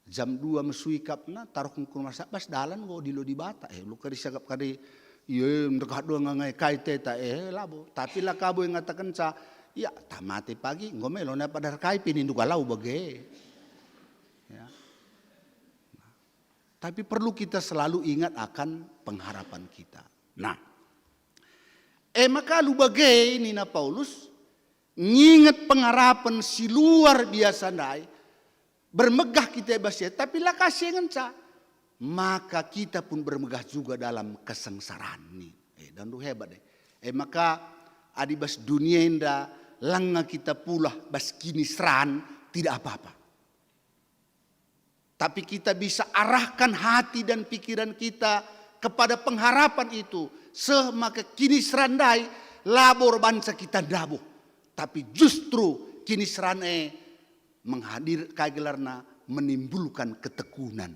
Jam 2 mesuikap na taruh ke rumah sakit pas dalan go dilo di bata. Lu kari sagap kari iya dekat dua ngangai kaite ta labo. Tapi lah kabo yang ngatakan sa ya tamati pagi ngomelo na pada kai pinindu galau bage. Ya. Tapi perlu kita selalu ingat akan pengharapan kita. Nah, maka lu bagai Nina Paulus nginget pengharapan si luar biasa ndai bermegah kita basya, tapi lah kasih ngenca. Maka kita pun bermegah juga dalam kesengsaraan nih. Dan lu hebat deh. Maka adibas dunia indah langa kita pula bas kini seran tidak apa-apa. Tapi kita bisa arahkan hati dan pikiran kita kepada pengharapan itu. Semaka kini serandai labor bangsa kita dabuh. Tapi justru kini serane menghadir kagelarna menimbulkan ketekunan.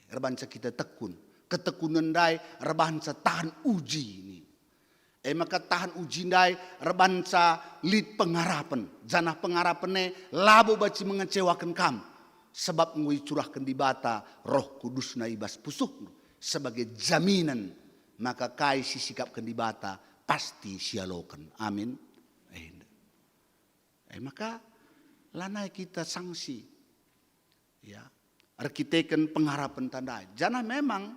Rebangsa kita tekun. Ketekunan dai rebangsa tahan uji ini. Maka tahan uji dai rebangsa lid pengharapan. Janah pengharapannya labo baci mengecewakan kamu. Sebab ngui curahkan di bata roh kudus na ibas pusuh sebagai jaminan maka kai sisikapkan di bata pasti sialokan. Amin. Maka lanai kita sanksi. Ya. Arkiteken pengharapan tanda. Jangan memang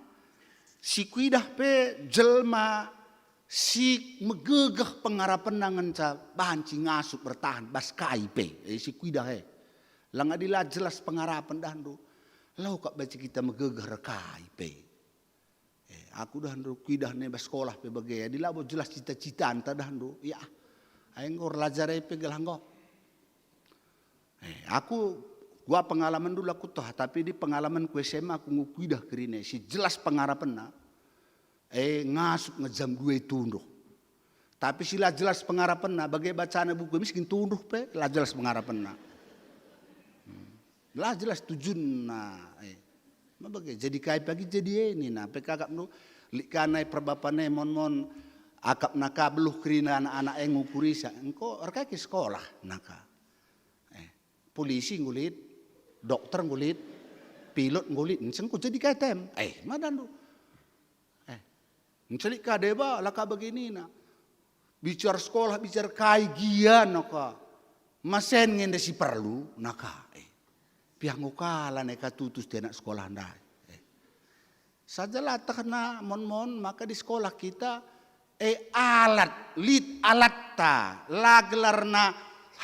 si kuidah pe jelma si megegah pengharapan nangan ca banci ngasup bertahan bas kai pe. Si kuidah lang adilah jelas pengharapan dahdu. Lau kak baca kita megegah rekai pe. Aku dahdu kuidah ne bas sekolah pe bagaya. Adilah bo jelas cita-cita anta dahdu. Ya. Aingor lajarai pe gelanggo. Gua pengalaman dulu aku toh, tapi di pengalaman ku SMA aku ngukuidah kerine si jelas pengharapan na. Ngasuk ngejam 2 tunduh. Tapi sila jelas pengharapan na bagai bacaan buku miskin tunduh pe, lah jelas pengharapan na. Lah jelas tujuan na. Bagai jadi kai pagi jadi ini na. Pe kakak nu likanai perbapane mon akap naka beluh kerina anak-anak yang ngukuri sa. Engko orkai ke sekolah naka. Polisi ngulit, dokter ngulit, pilot ngulit, ncen ku jadi katem. Madan lu. Ncelik kadeba laka begini na. Bicara sekolah, bicara kai gian naka. Masen ngende si perlu naka. Pihak ngukala neka tutus di anak sekolah ndai. Sajalah takna mon maka di sekolah kita alat ta laglarna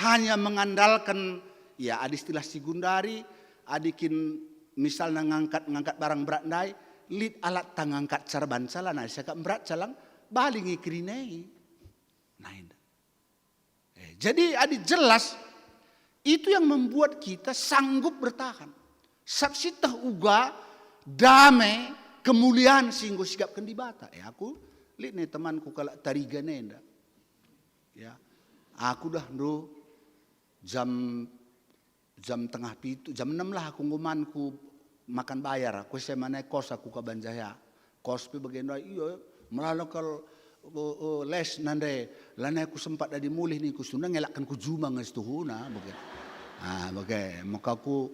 hanya mengandalkan ya ada istilah sigundari, adikin misalnya ngangkat barang berat ndai, lid alat tangangkat carban salah, nah saya berat calang balingi kerinei. Nah ini. Jadi adi jelas itu yang membuat kita sanggup bertahan. Saksitah uga damai kemuliaan singgo sigapkan di bata. Aku lihat nih temanku kalau tariga nenda. Ya, aku dah ndo jam tengah pitu, jam 6 lah aku ngumanku makan bayar. Aku semana kos aku ke Banjaya. Kos pe bagian iya melalokal les nande. Lana aku sempat dari mulih nih ku sunda ngelakkan ku juma ngestuhuna bagian. Bagai maka aku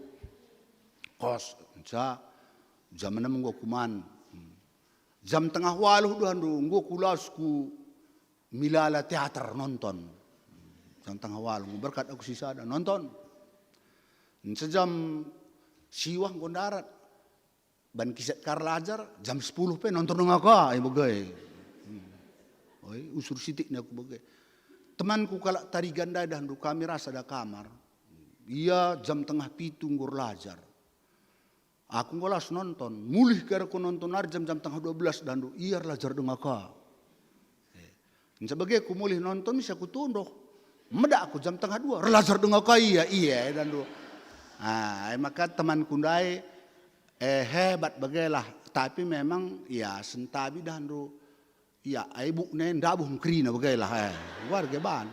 kos jam 6 gua kuman. Jam tengah waluh dohan do, nggo kulasku milala teater nonton. Jam tengah waluh, berkat aku sisa ada nonton. Sejam siwah nggo darat. Ban kiset Karlajar jam 10 pe nonton ngaka bagai. Oi, usur sitik ni aku bagai. Temanku kalak tari ganda dah do kami rasa ada kamar. Ia jam tengah pitu nggur lajar. Aku ngolas nonton, mulih kira aku nonton jam tengah 12 dan do iya lajar dengaka. Sebagai aku mulih nonton bisa aku tunduh. Medak aku jam tengah 2, lajar dengaka iya dan do. Maka temanku ndai hebat bagailah, tapi memang ya sentabi dan do. Ya, ibu nen dabuh krina bagailah warga ban.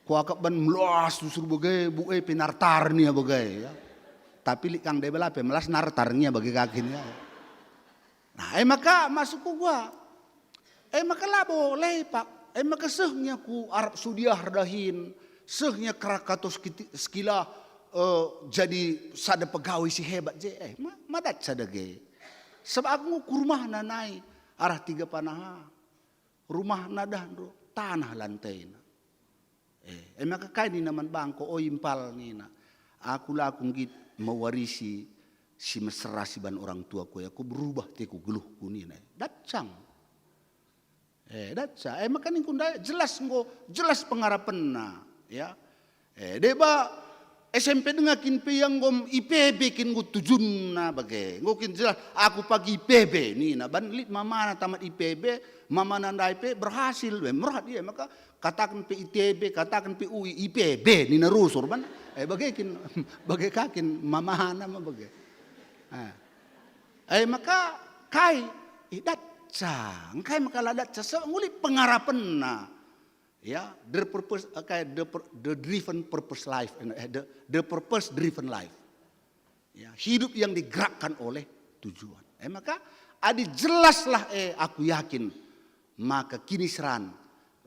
Kuakap ban melas susur bagai bu pinartar nia bagai ya. Tapi kang debela pe melas nartarnya bagai kakinya. Nah, maka masuk ku gua. Maka lah boleh pak. Maka sehnya ku Arab Sudiah dahin, sehnya Krakatos skila jadi sada pegawai si hebat je. Madat sada ge. Sebab aku ku rumah nanai arah 3 panaha. Rumah nadah do tanah lantai na. Maka kai ni naman bangko o impal ni na. Aku lakung git mewarisi si mesra si ban orang tua ku ya. Aku berubah teku geluh ku ni na. Datang. Maka ni kunda jelas pengarapan na. Ya. Deba SMP dengan kin pe yang gom IPB kin gu tujun na bagai. Ngokin jelas aku pagi IPB ni na ban lit mama na tamat IPB, mama na ndai pe berhasil merhat dia maka katakan pe ITB, katakan pe UI IPB ni na rusur ban. Bagai kin bagai kakin mama na bagai. Maka kai dat cang kai maka ladat ca nguli pengarapan na. Ya, the purpose the driven purpose life, the purpose driven life. Ya, hidup yang digerakkan oleh tujuan. Maka adi jelaslah aku yakin maka kini seran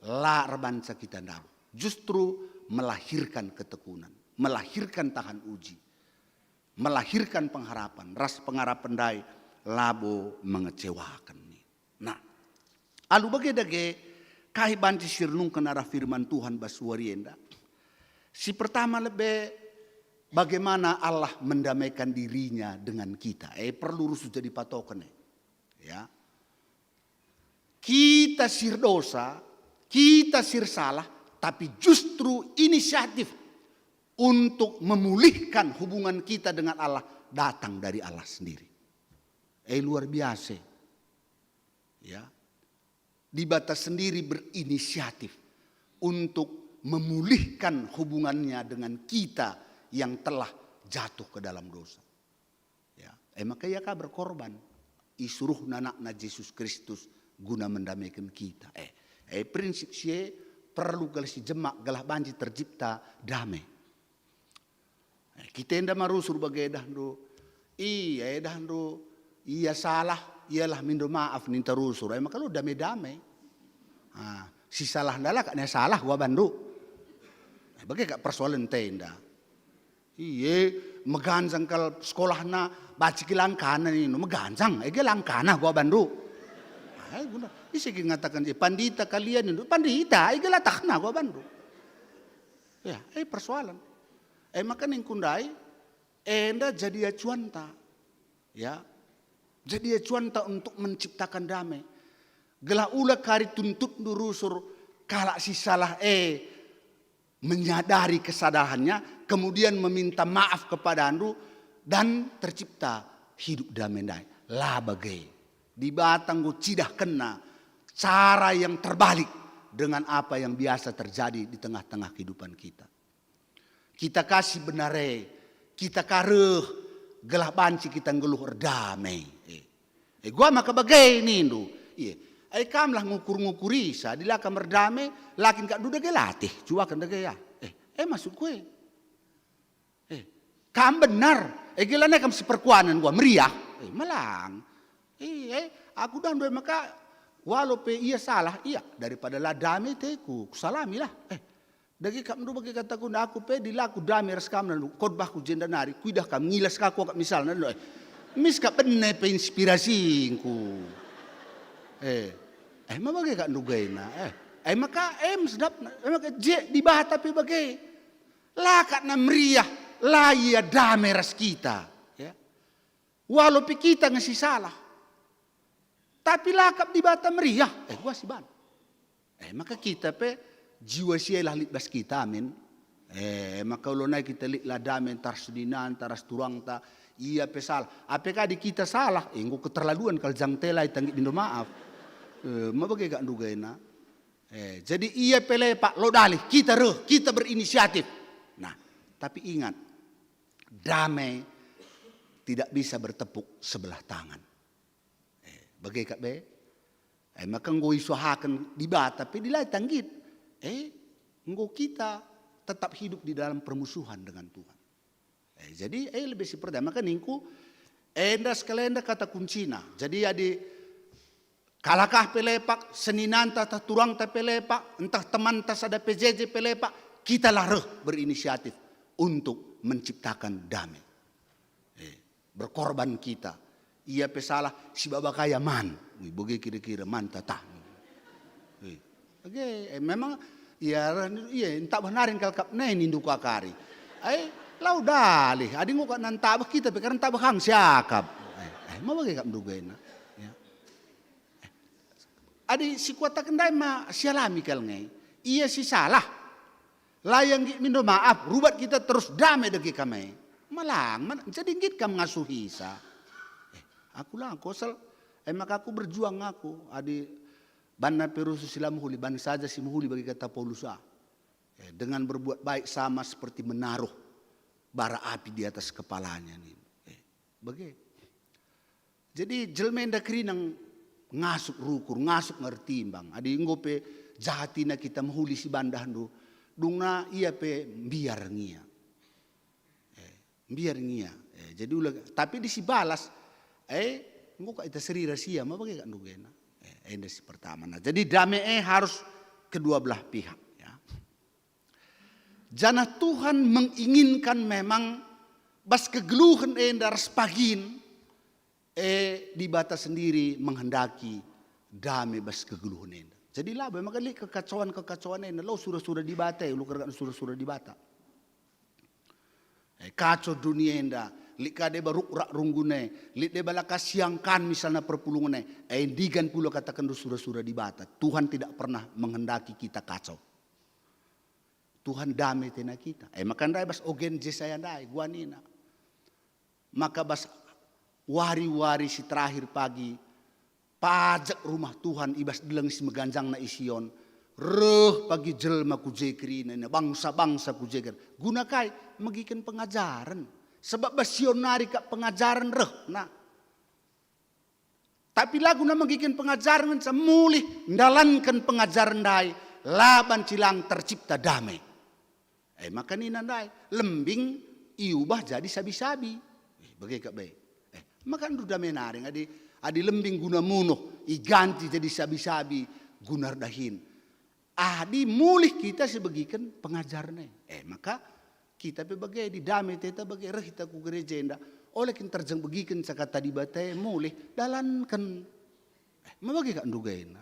la rebansa kita daru. Justru melahirkan ketekunan, melahirkan tahan uji, melahirkan pengharapan, ras pengharapan dai labo mengecewakan. Nah, alu bagi kai banci sirnung kenara firman Tuhan basuarienda. Si pertama lebih bagaimana Allah mendamaikan dirinya dengan kita. Perlu rusuh jadi patokan. Ya. Kita sir dosa, kita sir salah, tapi justru inisiatif untuk memulihkan hubungan kita dengan Allah datang dari Allah sendiri. Luar biasa. Ya. Di batas sendiri berinisiatif untuk memulihkan hubungannya dengan kita yang telah jatuh ke dalam dosa. Ya, maka ia berkorban. Isuruh nanak na Yesus Kristus guna mendamaikan kita. Prinsip sie perlu galah si jemak galah banji tercipta damai. Kita enda marusur bagai dahdo. Iya salah. Ialah minta maaf ninta rusur. Maka lu damai-damai. Si salah ndala kaknya salah gua bandu. Bagai kak persoalan tenda. Meganjang kal sekolah na baci kilangkana ini meganjang. Langkana gua bandu. Guna. Isi ngatakan pandita kalian itu pandita. Latakna gua bandu. Ya, persoalan. Maka ning kundai enda jadi acuan ta. Ya. Jadi acuan tak untuk menciptakan damai. Gelah ula kari tuntut durusur kalak si salah menyadari kesadarannya, kemudian meminta maaf kepada andu dan tercipta hidup damai. Lah bagai di batang go cidah kena cara yang terbalik dengan apa yang biasa terjadi di tengah-tengah kehidupan kita. Kita kasih benare, kita kareh gelah banci kita ngeluh damai. Gua maka bagai ni ndu. Kam lah ngukur-ngukuri sa dila kamar damai lakin kak duda gelatih cua kan dege ya. Masuk gue. Kam benar. Gelane kam seperkuanan gua meriah. Malang. Aku dan dua maka walau pe iya salah iya daripada lah damai teku salami lah. Dagi kam ndu bagi kataku aku pe dilaku damai reskam dan khotbah ku jendanari kuidah kam ngilas kaku kak misalnya. Mis ka benar pe inspirasinku. Mabagai kak nugaina. Maka sedap. Maka je di bah tapi bagai. Lakat na meriah. Laya damai ras kita. Ya. Walaupun kita ngasih salah. Tapi lakap di bata meriah. Gua sih ban. Maka kita jiwa siya lit bas kita amin. Maka ulunay kita lit ladamen taras dinan taras turang ta. Iya salah. Apakah di kita salah? Engko keterlaluan kalau jang telai tanggit dindo maaf. Mabagai gak dugaina. Jadi iya pak lo dalih kita berinisiatif. Nah, tapi ingat damai tidak bisa bertepuk sebelah tangan. Bagai kak be. Maka engko isuhakan di bata tapi dilai tanggit. Engko kita tetap hidup di dalam permusuhan dengan Tuhan. Jadi lebih seperti maka ningku endas kalenda kata kuncina. Jadi kalakah pelepak, seninan tata turang ta pelepak, entah teman tas ada PJJ pelepak, kita lareh berinisiatif untuk menciptakan damai. Berkorban kita. Ia pesalah si babakaya man. Boge kira-kira man tata. Memang iya entah benarin kalkap nain induk akari. Lau dalih, adi ngukat nantabah kita, pekaran tabah hang siakap. Mau bagi kap mendugain. Adi si kuata kendai ma sialami kal ngai. Iya si salah. Layang minta maaf, rubat kita terus damai degi kami. Malang, jadi git kam ngasuhi sa. Aku lah kosel. Maka aku berjuang aku. Adi banna perusu silam huli, ban saja si muhuli bagi kata Paulusa. Dengan berbuat baik sama seperti menaruh bara api di atas kepalanya nih. Jadi jelmenda kerinang ngasuk rukur, ngasuk ngerti bang. Adi ngope jahatina kita menghuli si bandah du. Dungna iya biar ngia. Biar ngia. Jadi tapi di si balas. Ngoka ita seri rahasia. Ma bagai kan dugena. Ini si pertama. Nah, jadi damai harus kedua belah pihak. Jana Tuhan menginginkan memang bas kegeluhan daras pagin di batas sendiri menghendaki damai bas kegeluhan enda. Jadi lah memang kali kekacauan enda lo sudah di bata lu kerja sudah di bata. Kacau dunia enda lika de baruk rak runggune lik de balaka siangkan misalnya perpulungane digan pula katakan sudah di bata. Tuhan tidak pernah menghendaki kita kacau. Tuhan damai tena kita. Maka ndai bas ogen je saya ndai guanina. Maka bas wari-wari si terakhir pagi pajak rumah Tuhan ibas dileng si meganjang na ision. Reh pagi jelma ku jekri nena bangsa-bangsa ku jekri. Guna kai magikan pengajaran. Sebab basionari kak pengajaran reh. Nah. Tapi lagu na magikan pengajaran semulih ndalankan pengajaran dai laban cilang tercipta damai. Maka ni nandai lembing iubah jadi sabi-sabi. Bagai kak baik. Maka ndu damai naring adi lembing guna munuh iganti jadi sabi-sabi gunar dahin. Adi mulih kita sebagikan pengajarnya. Maka kita bagai di damai teta bagai reh kita ku gereja enda. Oleh kin terjeng bagikan sakata di batai mulih dalankan. Mabagi kak ndugain.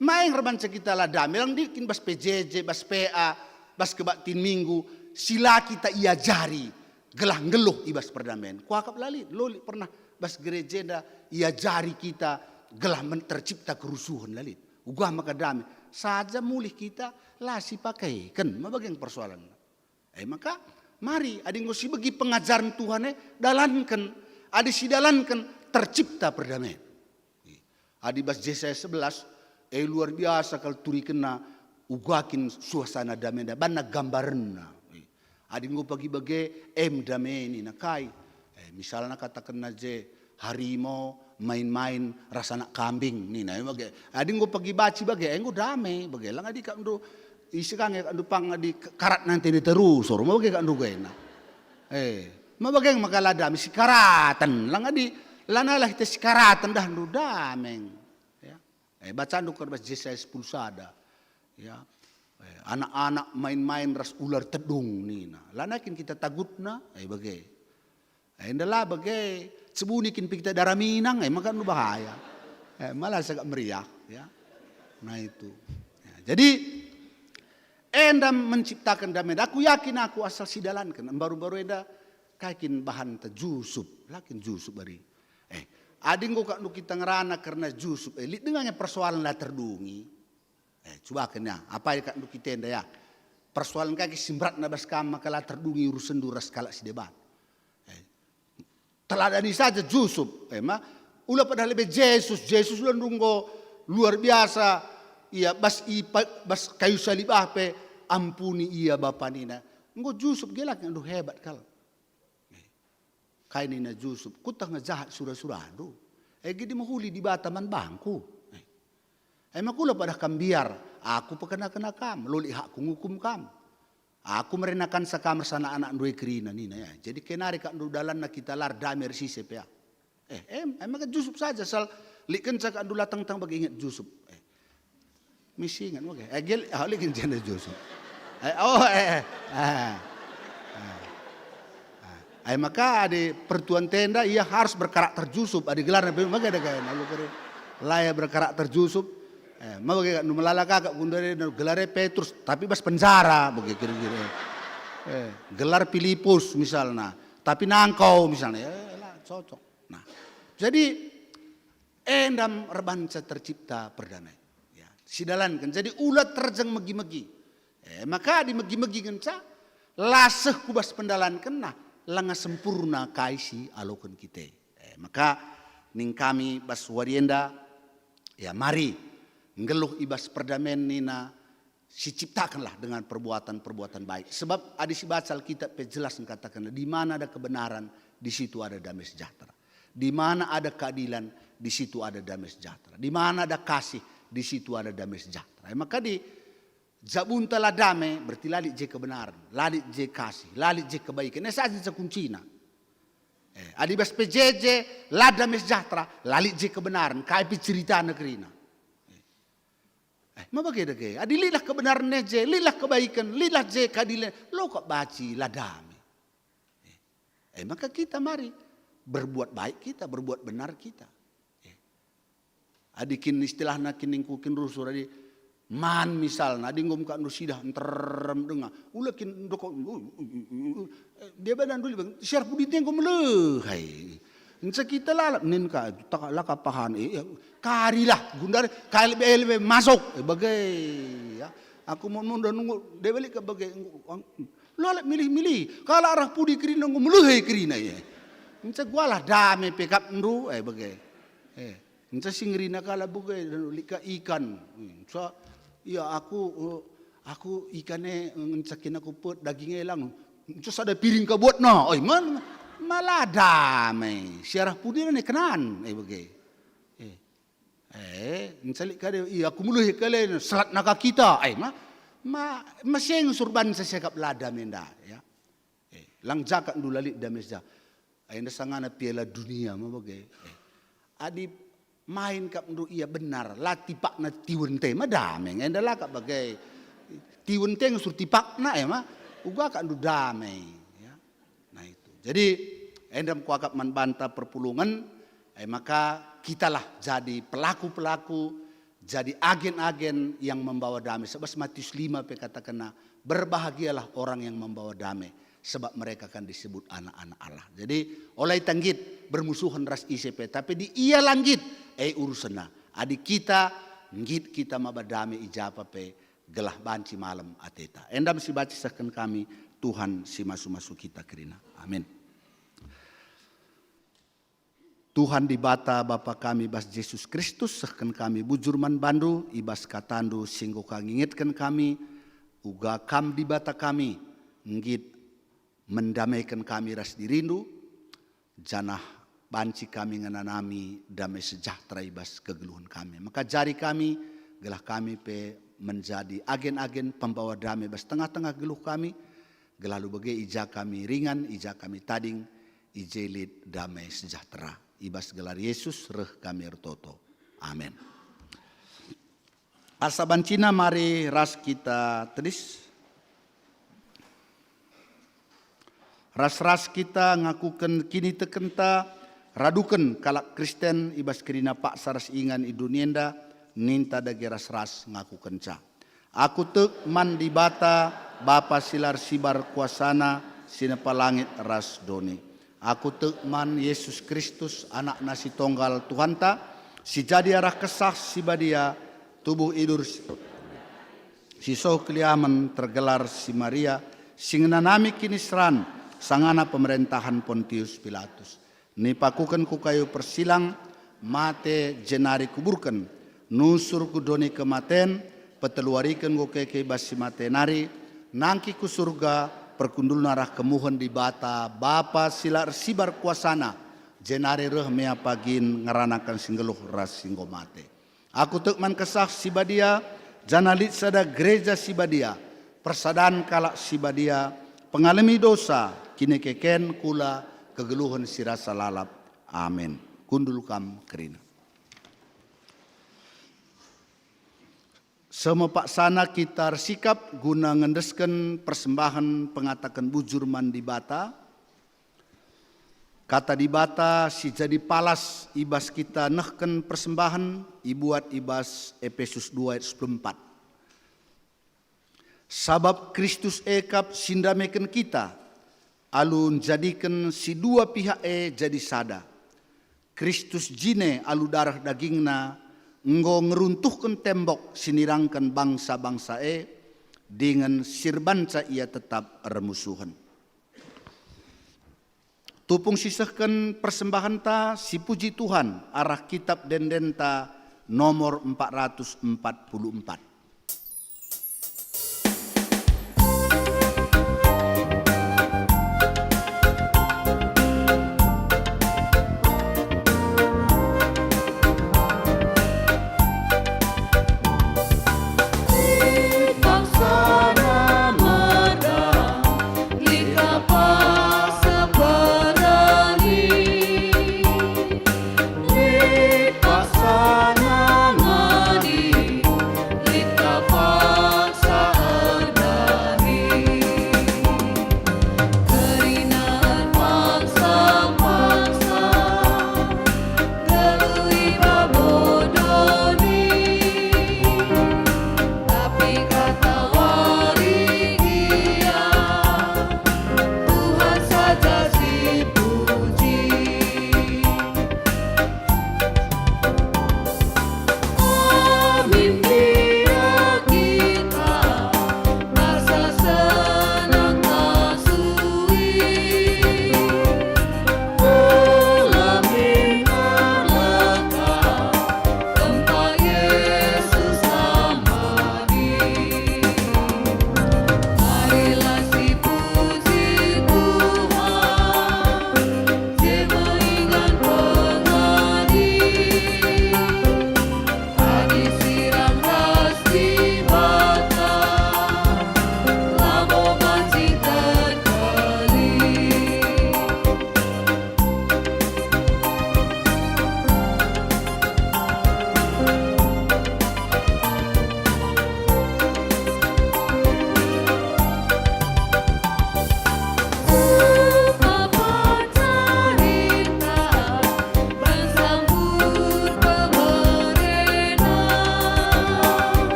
Maeng rebanca kita lah damai lang dikin bas PJJ bas PA. Bas kebatin minggu sila kita iajari gelah ngeluh ibas perdamaian. Kuakap lali loli pernah bas gereja da iajari kita gelah tercipta kerusuhan lali. Ugah maka damai saja mulih kita lah si pakai kan mabagang persoalan. Maka mari adi ngosi bagi pengajaran Tuhan dalankan adi si dalankan tercipta perdamaian. Adi bas Yesaya 11 luar biasa kalau turi kena ugakin suasana damai da banna gambaran. Adi ngo pagi-bagi damai ni nakai. Misalnya katakan naje harimau main-main rasa nak kambing ni na bagi. Adi ngo pagi baci bagi ngo damai bagi lang adi kak ndo isi kang ndo pang adi karat nanti ni terus or mo bagi kak ndo gena. Mabagi makala damai si karatan lang adi lanalah kita si karatan dah ndo damai. Ya. Baca ndo kerbas Yesaya 10 sada. Ya, anak-anak main-main ras ular tedung ni na. Lanakin kita tagut na, bagai. Indalah bagai sebunikin kita darah minang, maka nu bahaya. Malah sangat meriah. Ya. Nah itu. Ya, jadi endam menciptakan damai. Aku yakin aku asal sidalankan. Baru-baru eda kakin bahan terjusup. Lakin jusup bari. Ading kok kita ngerana karena jusup. Lihat dengannya persoalan lah terdungi. Coba kena. Apa ya kak kita enda ya. Persoalan kaki simbrat nabas kama kala terdungi urusan duras kala si debat. Teladani saja jusup. Ulah pada lebih Yesus ulah nunggu luar biasa. Iya bas kayu salib ape ampuni iya bapa nina. Engko jusup gelak yang hebat kal. Kain nina jusup kutang ngejahat surah-surah. Gidi mahuli di bataman bangku. Makula pada kambiar, aku pekena-kena kam, loli hakku ngukum kam. Aku merenakan sakamar sana anak dua kerina nina ya. Jadi kenari kak dalan nak kita lar damer sisep ya. Maka jusup saja sal liken cak andu latang tang bagi ingat jusup. Misi ingat oke. Gel liken janda jusup. Maka ada pertuan tenda ia harus berkarakter jusup. Ada gelar maka ada gaya lalu kere layak berkarakter jusup. Maka numalala kakak gundare gelar Petrus tapi bas penjara begitu kira-kira. Gelar Filipus misalnya, tapi nangkau misalnya, lah cocok. Nah, jadi endam rebanca tercipta perdamai. Ya, sidalankan. Jadi ulat terjeng megi-megi. Maka di megi-megi kenca laseh kubas pendalan kena langa sempurna kaisi alokan kita. Maka ning kami bas warienda ya mari ngeluh ibas perdamaian nina si ciptakanlah dengan perbuatan-perbuatan baik. Sebab ada si baca Alkitab jelas mengatakan di mana ada kebenaran di situ ada damai sejahtera. Di mana ada keadilan di situ ada damai sejahtera. Di mana ada kasih di situ ada damai sejahtera. Maka di Zabun telah damai berarti lalit je kebenaran, lalit je kasih, lalit je kebaikan. Ini saja kuncinya. Adibas PJJ lah damai sejahtera, lalit je kebenaran. Kaipi cerita negeri na. Mabagay dagay. Adi lilah kebenaran je, lilah kebaikan, lilah je keadilan. Lo kok baci lah damai. Maka kita mari berbuat baik kita, berbuat benar kita. Adikin istilah na kiningkukin rusur adi. Man misalnya, adi ngom kan sidah enterem dengar, ulakin doko, dia badan dulu bang, siar pudi tengko melehai, nca kita lalap nen ka, tak laka pahan, karilah gundar, kali BLB masuk, bagai, ya, aku mau nunda nunggu, dia balik ke bagai, lalap milih-milih, kalau arah pudi kerina ngom melehai kerina ya, nca gua lah damai pekap nru, bagai, nca singrina kala bagai, lika ikan, nca iya aku ikannya ngecakin aku put dagingnya hilang. Terus ada piring kebuat no. Oi man malah damai. Siarah pudi nih kenan. Bagai. Ncalik kade iya aku muluh kalian selat naka kita. Masih yang surban sesekap lada menda ya. Lang jakat dulu lalik damai saja. Anda sangana piala dunia mah bagai. Adi main kap ndu iya benar la tipak na tiwente ma damai ngenda la kap bagai tiwente ngur tipak na ya mah uga kap ndu damai ya. Nah itu jadi endam kuakap manbanta perpulungan maka kitalah jadi pelaku-pelaku jadi agen-agen yang membawa damai sebab Matius 5 katakan berbahagialah orang yang membawa damai sebab mereka akan disebut anak-anak Allah. Jadi oleh tanggit bermusuhan ras ICP tapi di ia langgit urusana adik kita ngit kita mabadame ijapa pe gelah banci malam ateta. Endam si baca saken kami Tuhan si masu-masu kita kerina. Amin. Tuhan di bata Bapa kami bas Yesus Kristus saken kami bujurman bandu ibas katandu singgo kangingitkan kami uga kam di bata kami ngit mendamaikan kami ras dirindu janah banci kami ngananami damai sejahtera ibas kegeluhan kami. Maka jari kami gelah kami pe menjadi agen-agen pembawa damai bas tengah-tengah geluh kami. Gelalu bagai ija kami ringan, ija kami tading, ijelit damai sejahtera. Ibas gelar Yesus reh kami ertoto. Amin. Asa bancina mari ras kita tulis. Ras-ras kita ngakukan kini tekenta Raduken kalak Kristen ibas kerina pak saras ingan idunienda ninta dageras ras ngaku kenca. Aku tek man di bata Bapa silar sibar kuasana sinepa langit ras doni. Aku tek man Yesus Kristus anak nasi tonggal Tuhanta si jadi arah kesah si badia tubuh idur si soh keliaman tergelar si Maria singnanami kini seran sangana pemerintahan Pontius Pilatus. Nipakukan ku kayu persilang mate jenari kuburkan nusur ku doni kematen peteluarikan ku keke basi mate nari nangki ku surga perkundul narah kemuhan di bata Bapa silar sibar kuasana jenari reh mea pagin ngeranakan singgeluh ras singgo mate. Aku tekman kesah sibadia janalit sada gereja sibadia persadaan kalak sibadia pengalami dosa kini keken kula kegeluhan sirasa lalap. Amin. Kundul kam kerina. Semepak sana kita sikap guna ngendesken persembahan pengatakan bujur mandi bata. Kata di bata si jadi palas ibas kita nehken persembahan ibuat ibas Efesus 2 ayat 14. Sabab Kristus ekap sindameken kita alun jadikan si dua pihak jadi sada. Kristus jine alu darah dagingna enggo ngeruntuhkan tembok sinirangkan bangsa-bangsa dengan sirbanca ia tetap remusuhan. Tupung sisahkan persembahan ta si puji Tuhan arah kitab dendenta nomor 444.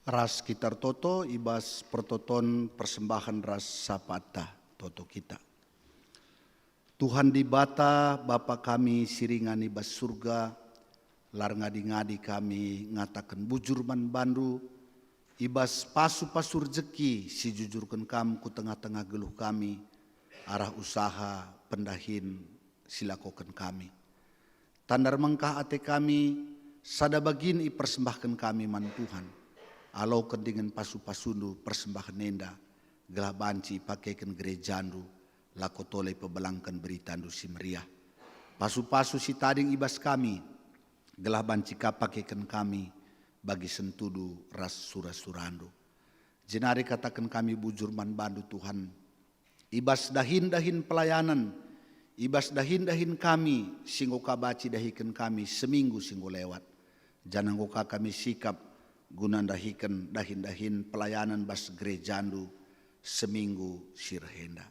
Ras kitar toto ibas pertoton persembahan ras sapata toto kita. Tuhan di bata Bapa kami siringan ibas surga, lar ngadi-ngadi kami ngatakan bujur man bandu, ibas pasu-pasu rezeki si jujurkan kamu ku tengah-tengah geluh kami, arah usaha pendahin silakokan kami. Tandar mengkah ate kami, sada bagin i persembahkan kami man Tuhan. Alau dengan pasu-pasundu persembahan nenda, gelah banci pakaikan gerejandu, lako tole pebelangkan beritandu si meriah. Pasu-pasu si tading ibas kami, gelah banci pakaikan kami, bagi sentudu ras surah-surandu. Jenari katakan kami bujur man bandu Tuhan, ibas dahin-dahin pelayanan, ibas dahin-dahin kami, singgo kabaci dahikan kami seminggu singgo lewat. Jangan goka kami sikap, guna dahin-dahin pelayanan bas gerejandu seminggu sirhenda.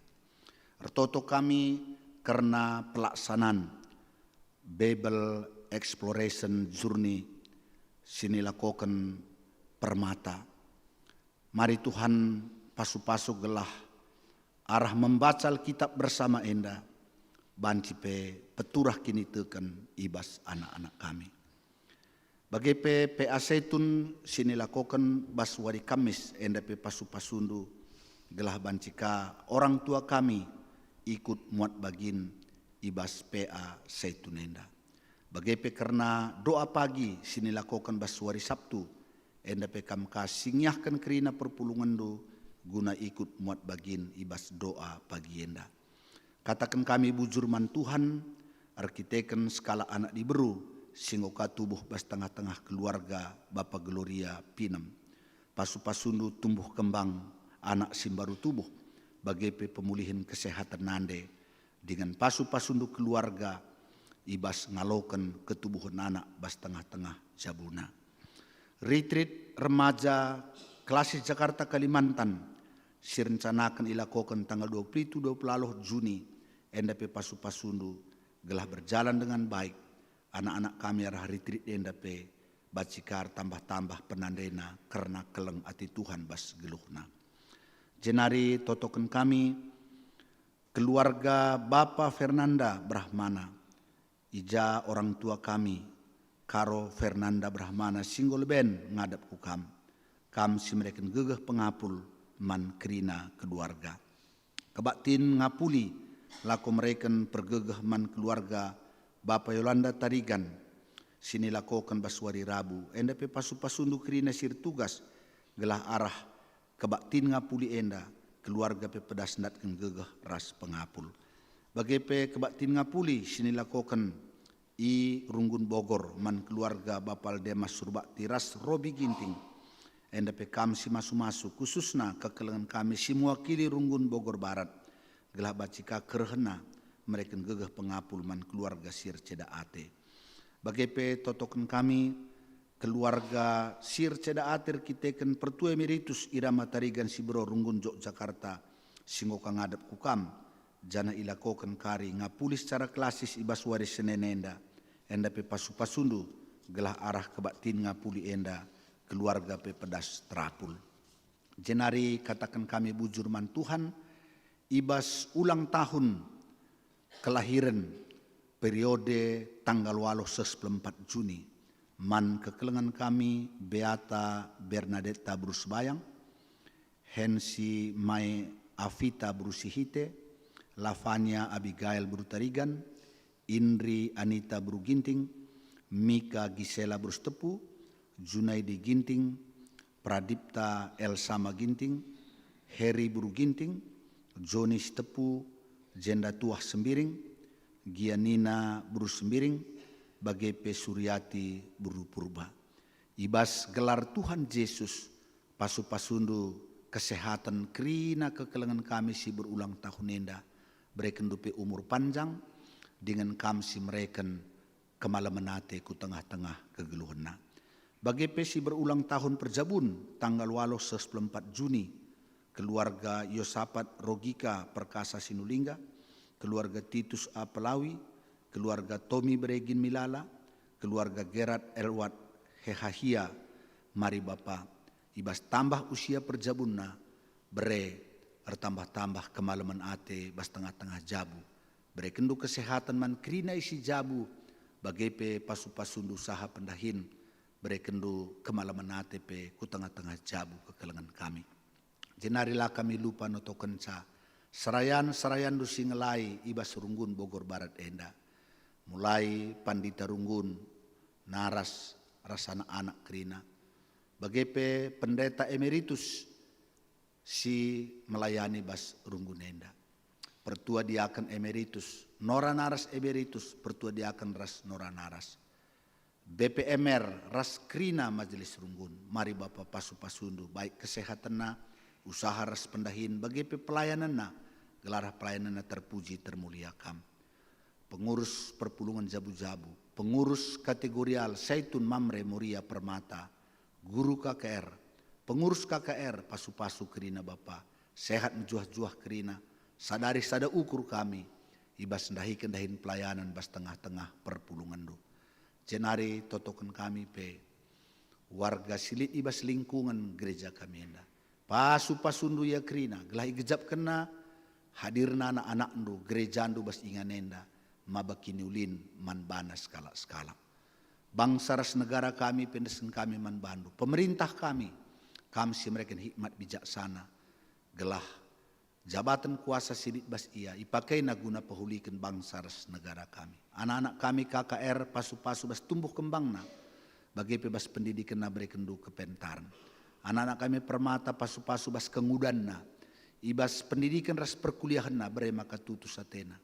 Ertoto kami karena pelaksanaan Bible Exploration Journey sinilakokan permata. Mari Tuhan pasu-pasu gelah arah membaca Alkitab bersama enda bancipe peturah kini teken ibas anak-anak kami. Bagi PA Setun sinilakokan baswari Kamis enda pe pasu-pasundu gelah bancika orang tua kami ikut muat bagin ibas PA Setun enda. Bagi pe karena doa pagi sinilakokan baswari Sabtu enda pe kamka singyahkan kerina perpulungan do guna ikut muat bagin ibas doa pagi enda. Katakan kami bujur man Tuhan, arkiteken skala anak diberu, singoka tubuh bas tengah-tengah keluarga Bapa Gloria Pinem. Pasu-pasundu tumbuh kembang anak simbaru tubuh, bagai pemulihan kesehatan nande, dengan pasu-pasundu keluarga, ibas ngalokan ketubuhan anak bas tengah-tengah jabuna. Retreat remaja Klasis Jakarta Kalimantan, sirencanakan ilakokan tanggal 20-20 Juni, endape pasu-pasundu gelah berjalan dengan baik. Anak-anak kami arah retreat endape bacikar tambah-tambah penandena karena keleng ati Tuhan bas geluhna. Jenari totokan kami keluarga Bapa Fernanda Brahmana, ija orang tua kami Karo Fernanda Brahmana singgol ben ngadap ku kam si mereka gegeh pengapul man kerina keluarga. Kebaktin ngapuli laku mereka pergegeh man keluarga Bapa Yolanda Tarigan sini lakokan baswari Rabu enda pe pasu-pasundu kerina sir tugas gelah arah kebaktin ngapuli enda keluarga pe pedas ndatkan gegeh ras pengapul. Bagi pe kebaktin ngapuli sini lakokan i Runggun Bogor man keluarga Bapal Demas Surbakti ras Robi Ginting enda pe kami si masu-masu khususna kekelengan kami si mewakili Runggun Bogor Barat gelah bacika kerhena mereka gegeh pengapul man keluarga Sir Ceda Ate. Bagi pe totokan kami keluarga Sir Ceda Ate kiteken pertua emeritus Irama Tarigan Sibro Runggun Yogyakarta singoka ngadap kukam jana ilakokan kari ngapuli secara klasis ibas waris senenenda enda pe pasu-pasundu gelah arah kebaktin ngapuli enda keluarga pe pedas terapul. Jenari katakan kami bujur man Tuhan ibas ulang tahun kelahiran periode tanggal 24 Juni man kekelengan kami Beata Bernadetta Brusbayang, Hensi Mai Afita Brusihite, Lavania Abigail Brutarigan, Indri Anita Bruginting, Mika Gisela Brustepu, Junaidi Ginting, Pradipta Elsama Ginting, Heri Bruginting, Joni Stepu, Jenda Tuah Sembiring, Gianina Buru Sembiring, Bagepe Suryati Buru Purba. Ibas gelar Tuhan Yesus, pasu-pasundu kesehatan kerina kekelengan kami si berulang tahun nenda, berikan dupe umur panjang, dengan kami si mereken kemalamanate ku tengah-tengah kegeluhana. Bagepe si berulang tahun perjabun, tanggal 24 Juni, keluarga Yosapat Rogika Perkasa Sinulingga, keluarga Titus A. Pelawi, keluarga Tommy Beregin Milala, keluarga Gerard Elwat Hehahia, mari Bapa, ibas tambah usia perjabunna, bere tambah-tambah kemalaman ate bas tengah-tengah jabu. Bere kendu kesehatan man krina isi jabu, bagepe pasu-pasundu saha pendahin, bere kendu kemalaman ate pe ku tengah-tengah jabu kekelengan kami. Jenarilah kami lupa noto kenca, serayan du singelai ibas runggun Bogor Barat enda. Mulai pandita runggun, naras rasana anak krina. Bagepe pendeta emeritus si melayani bas runggun enda. Pertua diaken emeritus, nora naras emeritus, pertua diaken ras nora naras. BPMR ras krina majelis runggun, mari Bapak pasu-pasundu, baik kesehatanna, usaha ras pendahin, bagepe pelayananna, gelarah pelayananna terpuji termuliakan. Pengurus perpulungan jabu-jabu, pengurus kategorial Zaitun Mamre Muria Permata, guru KKR, pengurus KKR pasu-pasu kerina Bapa, sehat menjuah-juah kerina, sadari sada ukur kami, ibas ndahi-kendahin pelayanan bas tengah-tengah perpulungan do. Jenari totokan kami pe, warga silit ibas lingkungan gereja kami enda. Pasu-pasundu ya kerina, gelahi gejap kena, hadirna anak-anak do, gereja do bas ingan enda. Mabakini ulin manbana skala-skala. Bangsa ras negara kami, pendesan kami manbandu. Pemerintah kami si mereka hikmat bijaksana. Gelah jabatan kuasa sidik bas ia, ipakai naguna pehulikan bangsa ras negara kami. Anak-anak kami KKR pasu-pasu bas tumbuh kembangna. Bagi bas pendidikan na berekendu kepentaran. Anak-anak kami Permata pasu-pasu bas kengudanna. Ibas pendidikan ras perkuliahan na bere maka tutus atena.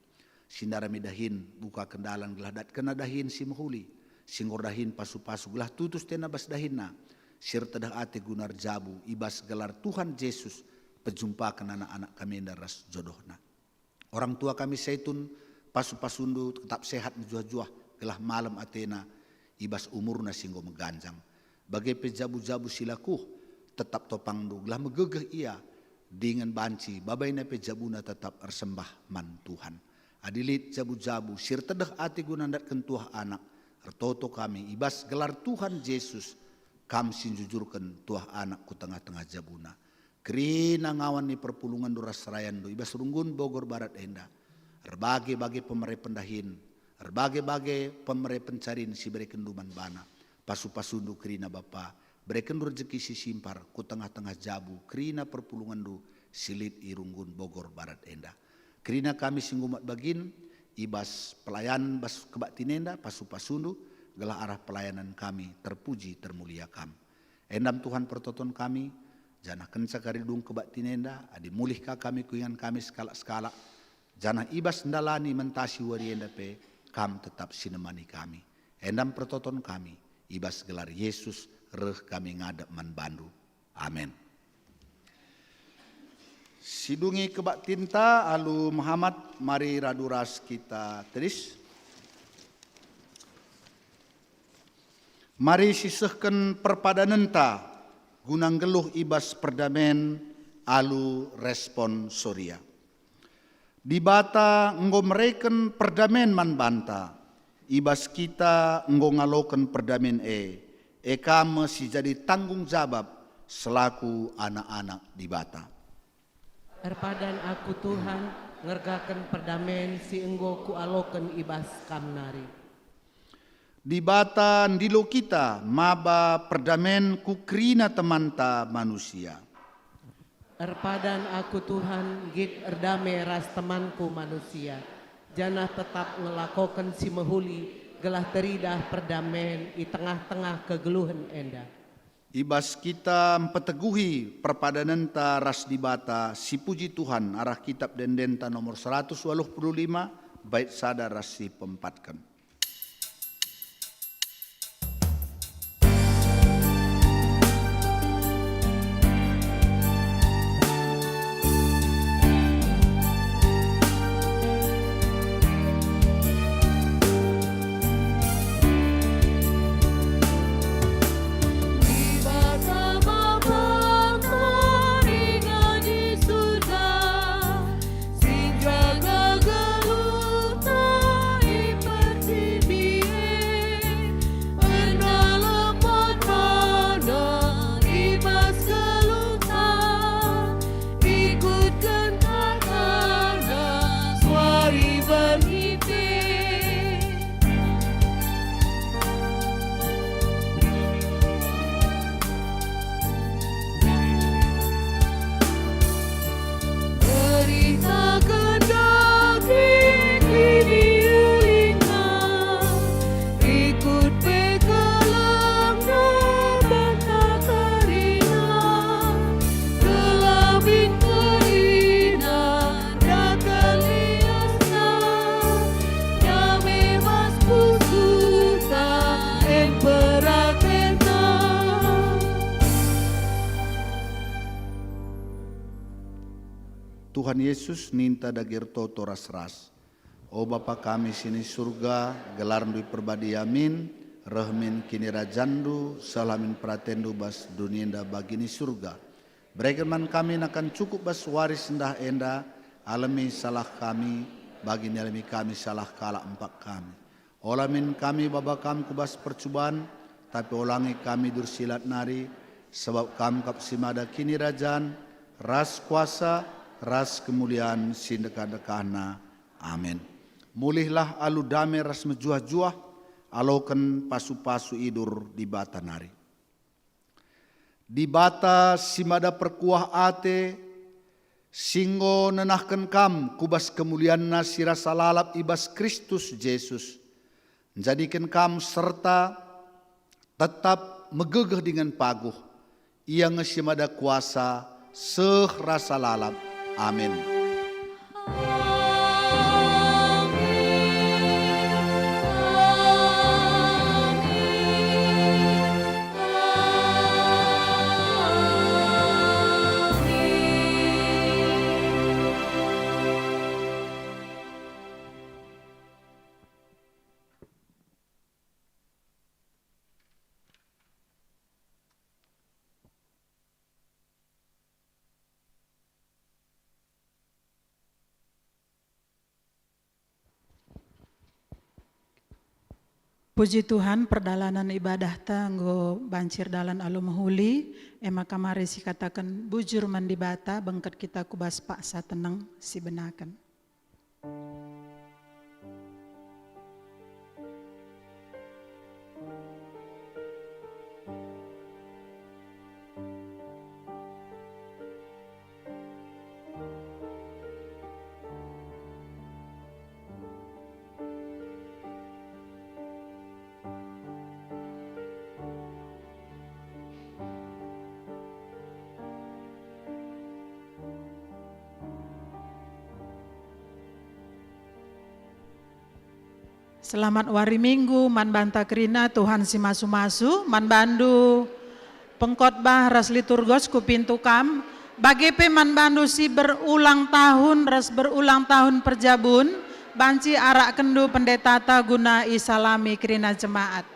Sindara midahin buka kendalan gelah dat kena dahin si mahuli, singor dahin pasu-pasu gelah tutus tena bas dahinna, sirta dah ate gunar jabu ibas gelar Tuhan Yesus pejumpakan anak-anak kami daras jodohna. Orang tua kami Zaitun pasu-pasundu tetap sehat menjuah-juah gelah malam atena ibas umurna singgo meganjang. Bagai pejabu-jabu silakuh tetap topangdu gelah megegeh ia dengan banci babayna pejabuna tetap ersembah man Tuhan. Adilit jabu-jabu sirtedah ati gunandat kentuah anak ertoto kami ibas gelar Tuhan Yesus kam sinjujurkan tuah anak ku tengah-tengah jabuna kerina ngawan ni perpulungan duras serayan do ibas runggun Bogor Barat enda erbagai-bagai pemereh pendahin erbagai-bagai pemereh pencarin si beri kenduman bana pasu-pasundu kerina Bapa beri kendu rezeki si simpar ku tengah-tengah jabu kerina perpulungan do silit irunggun Bogor Barat enda. Kerina kami singgumat bagin, ibas pelayanan bas kebaktinenda, pasu-pasundu, gelah arah pelayanan kami terpuji termuliakan. Endam Tuhan pertoton kami, janah kenca karidung kebaktinenda, adi mulihkah kami kuingan kami skala-skala, janah ibas ndalani mentasi warienda pe, kam tetap sinemani kami. Endam pertoton kami, ibas gelar Yesus, reh kami ngadap manbandu. Amin. Sidungi kebak tinta alu Muhammad mari raduras kita teris. Mari sisehken perpadanenta gunang geluh ibas perdamen alu respon Soria. Di bata enggo mereken perdamen man banta ibas kita enggo ngaloken perdamen eka mesi jadi tanggung jawab selaku anak-anak di bata. Erpadan aku Tuhan ngergaken perdamen si enggo ku aloken ibas kamnari. Di bata ndilo kita maba perdamen ku krina temanta manusia. Erpadan aku Tuhan git erdame ras temanku manusia. Janah tetap ngelakoken si mehuli gelah teridah perdamen di tengah-tengah kegeluhan enda. Ibas kita mempeteguhi perpadanenta ras di bata si puji Tuhan arah kitab dendenta nomor 185 bait sadar ras si pempatkan. Jaga geluh tak Tuhan Yesus ninta dagir toto ras-ras. O Bapa kami sini surga, gelarndu perbadi yamin, rahmin kini rajandu, salamin pratendu bas dunia bagini surga. Berekeman kami akan cukup bas waris endah enda, alami salah kami, bagi alami kami salah kala empat kami. Olamin kami baba kami kubas percubaan, tapi ulangi kami dursilat nari, sebab kami kapsimada kini rajan, ras kuasa, ras kemuliaan sindeka-dekahna. Amin. Mulihlah alu dame ras mejuah-juah, aloken pasu-pasu idur di bata nari. Di bata simada perkuah ate, singgo nenahken kam kubas kemuliaan nasi rasa lalap ibas Kristus Yesus. Jadikan kam serta tetap megegeh dengan paguh. Ia ngesimada kuasa seh rasa lalap. Amin. Puji Tuhan, perdalanan ibadah tanggo bancir dalan alu mahuli, ema kamari si katakan bujur mandi bata, bengket kita kubas paksa tenang si benakan. Selamat wari minggu, man banta kerina Tuhan si masu-masu, man bandu pengkhotbah ras liturgos ku pintu kam, bagi man bandu si berulang tahun, ras berulang tahun perjabun, banci arak kendu pendetata guna isalami kerina jemaat.